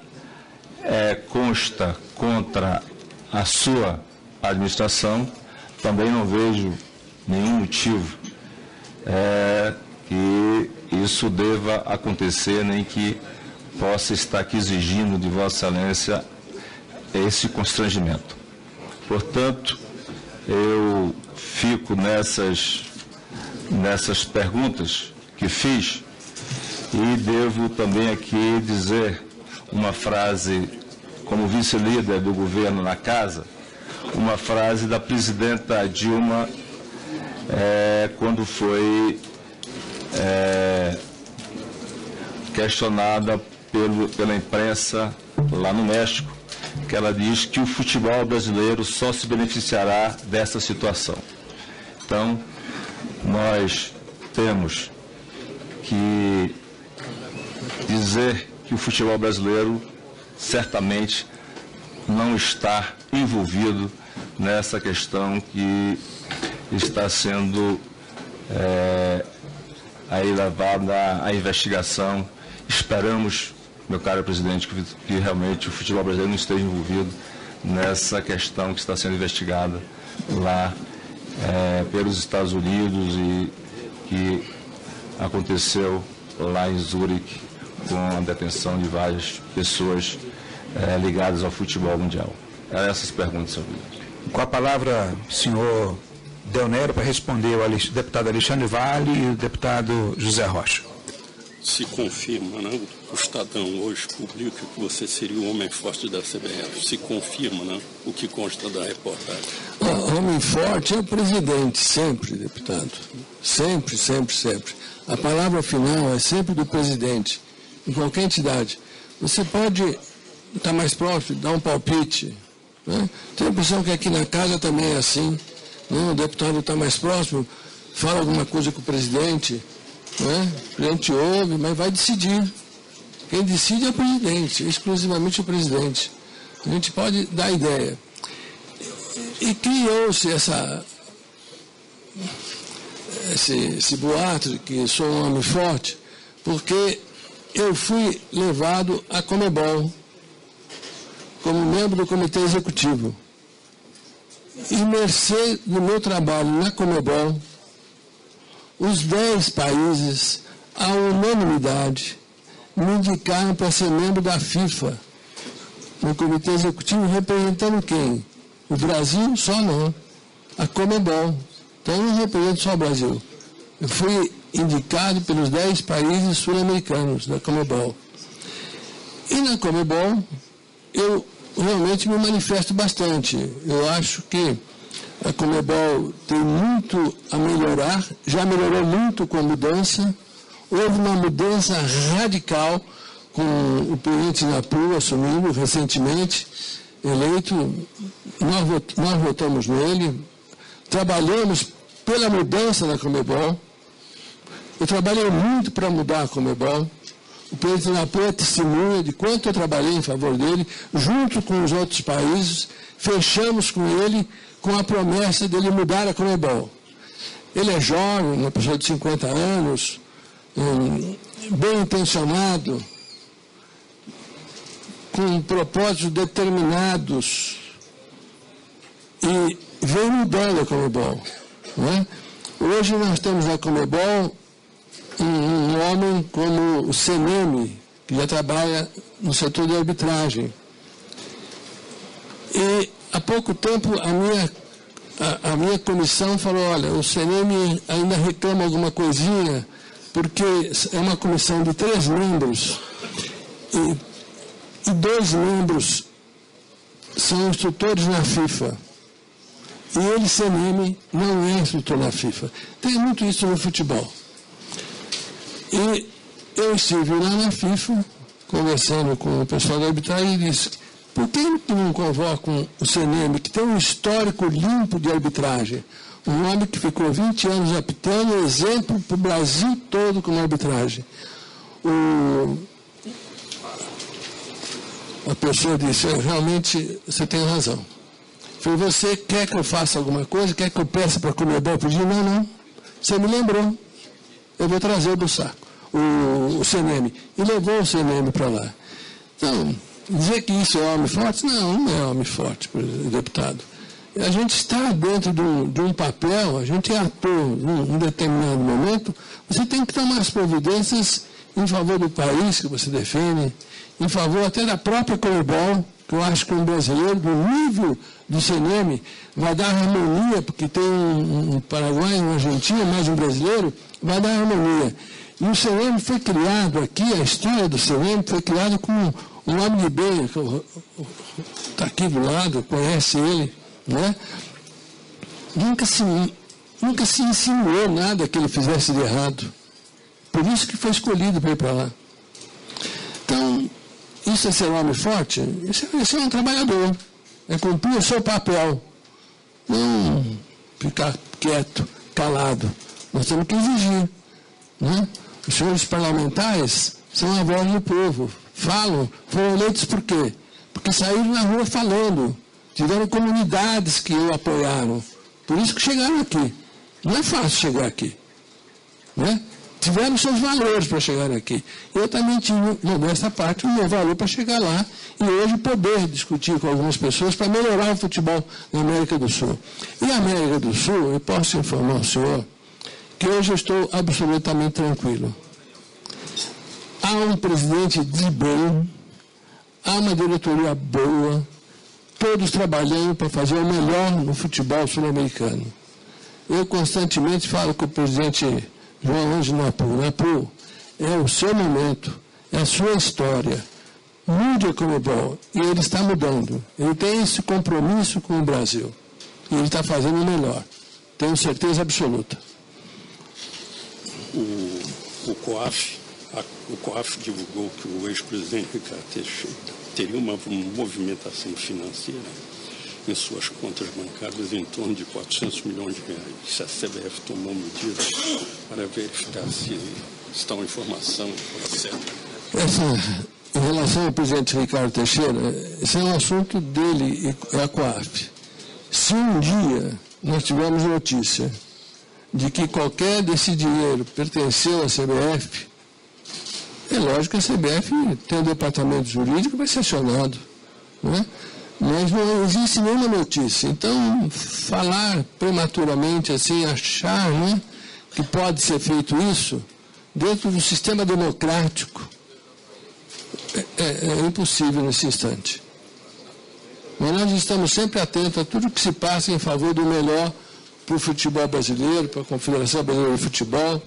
consta contra a sua administração, também não vejo nenhum motivo que isso deva acontecer, nem que possa estar aqui exigindo de Vossa Excelência esse constrangimento. Portanto, eu fico nessas perguntas que fiz, e devo também aqui dizer uma frase, como vice-líder do governo na casa, uma frase da presidenta Dilma, quando foi questionada pela imprensa lá no México, que ela diz que o futebol brasileiro só se beneficiará dessa situação. Então, nós temos que dizer que o futebol brasileiro certamente não está envolvido nessa questão que está sendo aí levada à investigação. Esperamos, meu caro presidente, que realmente o futebol brasileiro não esteja envolvido nessa questão que está sendo investigada lá pelos Estados Unidos e que aconteceu lá em Zurique com a detenção de várias pessoas ligadas ao futebol mundial. Eram essas perguntas, senhor presidente. Com a palavra, senhor Deonero, para responder o deputado Alexandre Vale e o deputado José Rocha. Se confirma, né? O Estadão hoje publica que você seria o homem forte da CBF. Se confirma, né? O que consta da reportagem. O homem forte é o presidente, sempre, deputado. Sempre, sempre, sempre. A palavra final é sempre do presidente, em qualquer entidade. Você pode estar mais próximo, dar um palpite. Né? Tenho a impressão que aqui na casa também é assim. Né? O deputado está mais próximo, fala alguma coisa com o presidente. Né? O presidente ouve, mas vai decidir. Quem decide é o presidente, exclusivamente o presidente. A gente pode dar ideia. E criou-se esse boato de que sou um homem forte, porque eu fui levado à Conmebol como membro do Comitê Executivo. E mercê do meu trabalho na Conmebol, os 10 países, à unanimidade, me indicaram para ser membro da FIFA, no Comitê Executivo, representando quem? O Brasil? Só não. A Conmebol. Então eu não represento só o Brasil. Eu fui indicado pelos 10 países sul-americanos da Conmebol. E na Conmebol, eu realmente me manifesto bastante. Eu acho que a Conmebol tem muito a melhorar, já melhorou muito com a mudança. Houve uma mudança radical com o presidente Napu assumindo recentemente, eleito. Nós votamos nele, trabalhamos pela mudança da Conmebol. Eu trabalhei muito para mudar a Conmebol. O presidente Napu é testemunha de quanto eu trabalhei em favor dele, junto com os outros países. Fechamos com ele com a promessa dele mudar a Conmebol. Ele é jovem, uma pessoa de 50 anos, bem intencionado, com propósitos determinados, e vem mudando a Conmebol. Né? Hoje nós temos na Conmebol um homem como o CNM, que já trabalha no setor de arbitragem. E há pouco tempo a minha comissão falou, olha, o CNM ainda reclama alguma coisinha, porque é uma comissão de 3 membros e 2 membros são instrutores na FIFA. E ele, CNM, não é instrutor na FIFA. Tem muito isso no futebol. E eu estive lá na FIFA, conversando com o pessoal da arbitragem, e disse, por que não convocam o CNM, que tem um histórico limpo de arbitragem? Um homem que ficou 20 anos apitando, exemplo para o Brasil todo como arbitragem. A pessoa disse, realmente, você tem razão. Falei, você quer que eu faça alguma coisa? Quer que eu peça para a Conmebol pedir? Não. Você me lembrou. Eu vou trazer do saco, o CNM. E levou o CNM para lá. Então, dizer que isso é homem forte? Não é homem forte, deputado. A gente está dentro de um papel, a gente é ator em um determinado momento, você tem que tomar as providências em favor do país que você defende, em favor até da própria Conmebol, que eu acho que um brasileiro, do nível do CNM, vai dar harmonia, porque tem um Paraguai, um argentino, mais um brasileiro, vai dar harmonia. E o CNM foi criado aqui, a história do CNM foi criada com um homem de bem, está aqui do lado, conhece ele, né? Nunca se insinuou nada que ele fizesse de errado. Por isso que foi escolhido para ir para lá. Então, isso é ser homem forte? Isso é um trabalhador. É cumprir o seu papel. Não ficar quieto, calado. Nós temos que exigir. Né? Os senhores parlamentares são a voz do povo. Falam. Foram eleitos por quê? Porque saíram na rua falando. Tiveram comunidades que o apoiaram. Por isso que chegaram aqui. Não é fácil chegar aqui. Né? Tiveram seus valores para chegar aqui. Eu também tinha, nessa parte, o meu valor para chegar lá e hoje poder discutir com algumas pessoas para melhorar o futebol na América do Sul. E a América do Sul, eu posso informar o senhor que hoje eu estou absolutamente tranquilo. Há um presidente de bem, há uma diretoria boa, todos trabalhando para fazer o melhor no futebol sul-americano. Eu constantemente falo com o presidente João Ângelo Napu, é o seu momento, é a sua história. Mude a Conmebol. E ele está mudando. Ele tem esse compromisso com o Brasil. E ele está fazendo o melhor. Tenho certeza absoluta. O COAF divulgou que o ex-presidente Ricardo Teixeira teria uma movimentação financeira em suas contas bancárias em torno de 400 milhões de reais. Se a CBF tomou medidas para verificar se tal informação é certa. Em relação ao presidente Ricardo Teixeira, esse é um assunto dele e a COAF. Se um dia nós tivermos notícia de que qualquer desse dinheiro pertenceu à CBF, é lógico que a CBF tem um departamento jurídico, vai ser acionado, né? Mas não existe nenhuma notícia. Então, falar prematuramente assim, achar, né, que pode ser feito isso, dentro do sistema democrático, é impossível nesse instante. Mas nós estamos sempre atentos a tudo que se passa em favor do melhor para o futebol brasileiro, para a Confederação Brasileira de Futebol,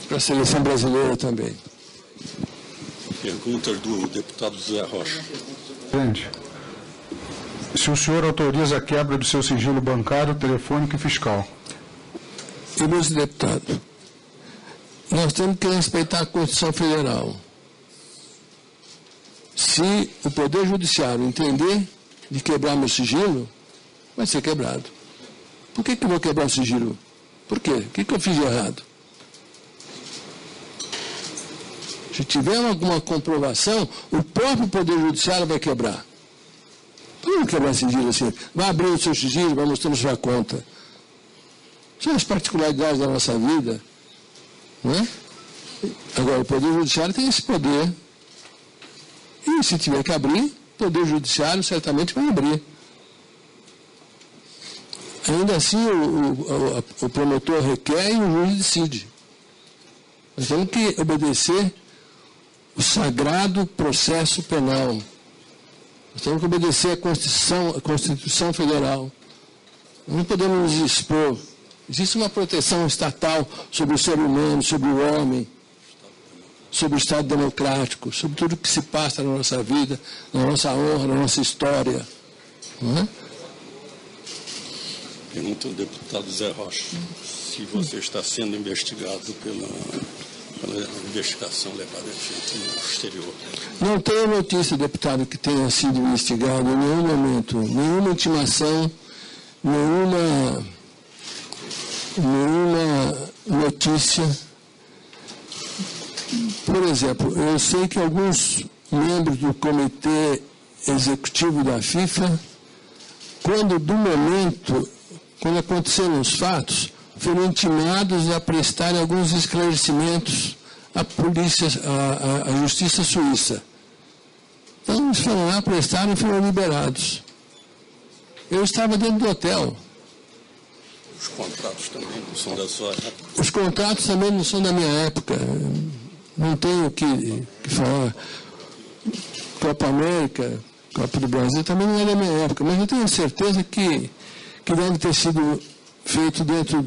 para a seleção brasileira também. Perguntas do deputado Zé Rocha. Presidente, se o senhor autoriza a quebra do seu sigilo bancário, telefônico e fiscal? Ilustre deputado, nós temos que respeitar a Constituição Federal. Se o Poder Judiciário entender de quebrar meu sigilo, vai ser quebrado. Por que eu vou quebrar o sigilo? Por quê? O que eu fiz de errado? Se tiver alguma comprovação, o próprio Poder Judiciário vai quebrar. Não quebrar sigilo assim. Vai abrir o seu sigilo, vai mostrando sua conta. São as particularidades da nossa vida. Né? Agora, o Poder Judiciário tem esse poder. E se tiver que abrir, o Poder Judiciário certamente vai abrir. ainda assim o promotor requer e o juiz decide. Nós temos que obedecer o sagrado processo penal. Nós temos que obedecer a Constituição Federal. Não podemos nos expor. Existe uma proteção estatal sobre o ser humano, sobre o homem, sobre o Estado democrático, sobre tudo que se passa na nossa vida, na nossa honra, na nossa história. Não é? Pergunta ao deputado Zé Rocha se você está sendo investigado pela investigação levada a efeito no exterior. Não tenho notícia, deputado, que tenha sido investigado em nenhum momento, nenhuma intimação, nenhuma notícia. Por exemplo, eu sei que alguns membros do comitê executivo da FIFA, quando aconteceram os fatos, foram intimados a prestarem alguns esclarecimentos à polícia, à justiça suíça. Então, eles foram lá, prestaram e foram liberados. Eu estava dentro do hotel. Os contratos também não são da sua época? Os contratos também não são da minha época. Não tenho o que falar. Copa América, Copa do Brasil, também não é da minha época. Mas eu tenho certeza que deve ter sido feito dentro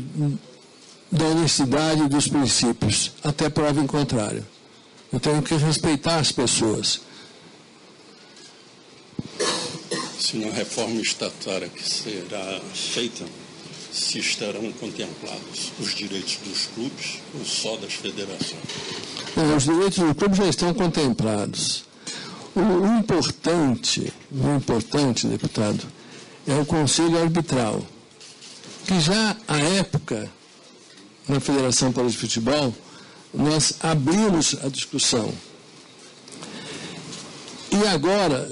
da honestidade e dos princípios, até prova em contrário. Eu tenho que respeitar as pessoas. Se na reforma estatutária que será feita, se estarão contemplados os direitos dos clubes ou só das federações? Os direitos do clube já estão contemplados. O importante, deputado, é o Conselho Arbitral, que já à época, na Federação Paulista de Futebol, nós abrimos a discussão. E agora,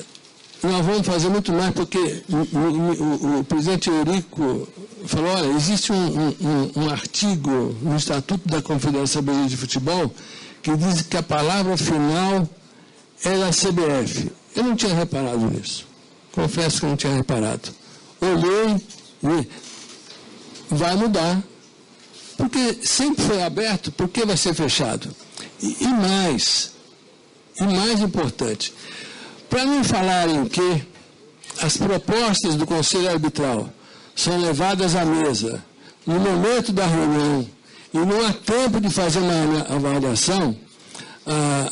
nós vamos fazer muito mais, porque o presidente Eurico falou, olha, existe um artigo no Estatuto da Confederação Brasileira de Futebol que diz que a palavra final é da CBF. Eu não tinha reparado nisso. Confesso que não tinha reparado. Olhei e vai mudar. Porque sempre foi aberto, por que vai ser fechado? E mais importante, para não falarem que as propostas do Conselho Arbitral são levadas à mesa no momento da reunião e não há tempo de fazer uma avaliação,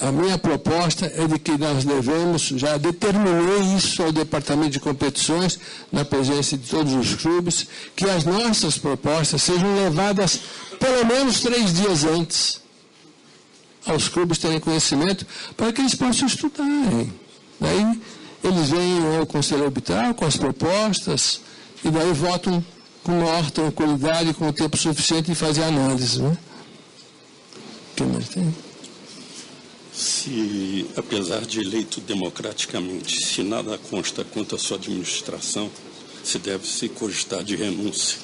a minha proposta é de que nós devemos, já determinei isso ao Departamento de Competições, na presença de todos os clubes, que as nossas propostas sejam levadas pelo menos 3 dias antes aos clubes terem conhecimento, para que eles possam estudarem. Daí eles vêm ao Conselho Arbitral com as propostas e daí votam com maior tranquilidade, com o tempo suficiente de fazer análise. Né? O que mais tem? Se, apesar de eleito democraticamente, se nada consta quanto à sua administração, se deve se cogitar de renúncia.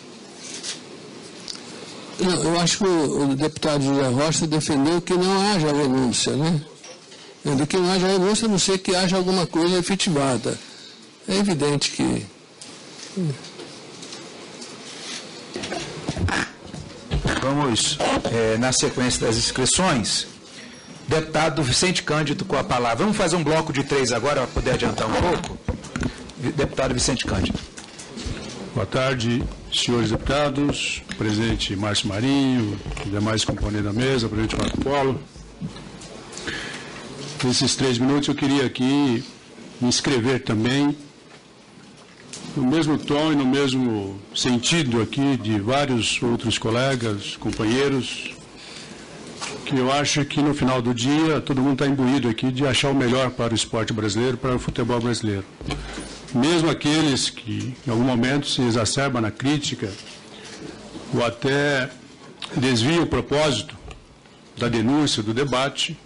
Não, eu acho que o deputado José Rocha defendeu que não haja renúncia, né? De que não haja renúncia, a não ser que haja alguma coisa efetivada. É evidente que... Vamos, na sequência das inscrições, deputado Vicente Cândido com a palavra. Vamos fazer um bloco de 3 agora, para poder adiantar um pouco? Deputado Vicente Cândido. Boa tarde, senhores deputados, presidente Márcio Marinho, demais componentes da mesa, presidente Marco Polo. Nesses 3 minutos eu queria aqui me inscrever também no mesmo tom e no mesmo sentido aqui de vários outros colegas, companheiros, que eu acho que no final do dia todo mundo está imbuído aqui de achar o melhor para o esporte brasileiro, para o futebol brasileiro. Mesmo aqueles que em algum momento se exacerbam na crítica ou até desviam o propósito da denúncia, do debate,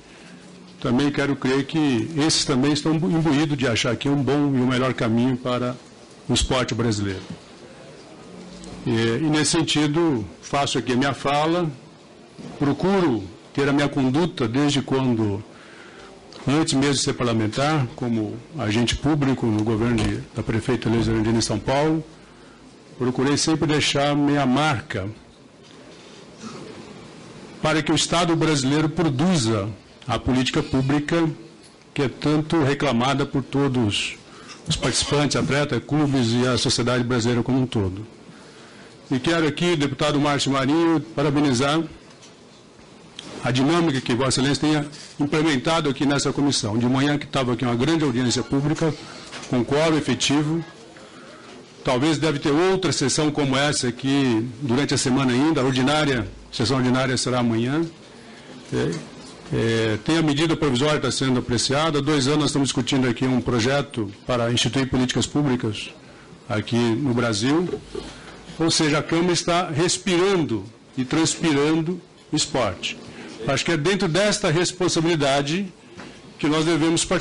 também quero crer que esses também estão imbuídos de achar que é um bom e o melhor caminho para o esporte brasileiro. E nesse sentido, faço aqui a minha fala, procuro ter a minha conduta desde quando, antes mesmo de ser parlamentar, como agente público no governo da prefeita Elisa Erundina em São Paulo, procurei sempre deixar minha marca para que o Estado brasileiro produza a política pública que é tanto reclamada por todos os participantes, atletas, clubes e a sociedade brasileira como um todo. E quero aqui, deputado Márcio Marinho, parabenizar a dinâmica que Vossa Excelência tenha implementado aqui nessa comissão. De manhã que estava aqui uma grande audiência pública, com quórum efetivo. Talvez deve ter outra sessão como essa aqui durante a semana ainda, a sessão ordinária será amanhã. Tem a medida provisória que está sendo apreciada. Há 2 anos nós estamos discutindo aqui um projeto para instituir políticas públicas aqui no Brasil. Ou seja, a Câmara está respirando e transpirando esporte. Acho que é dentro desta responsabilidade que nós devemos participar.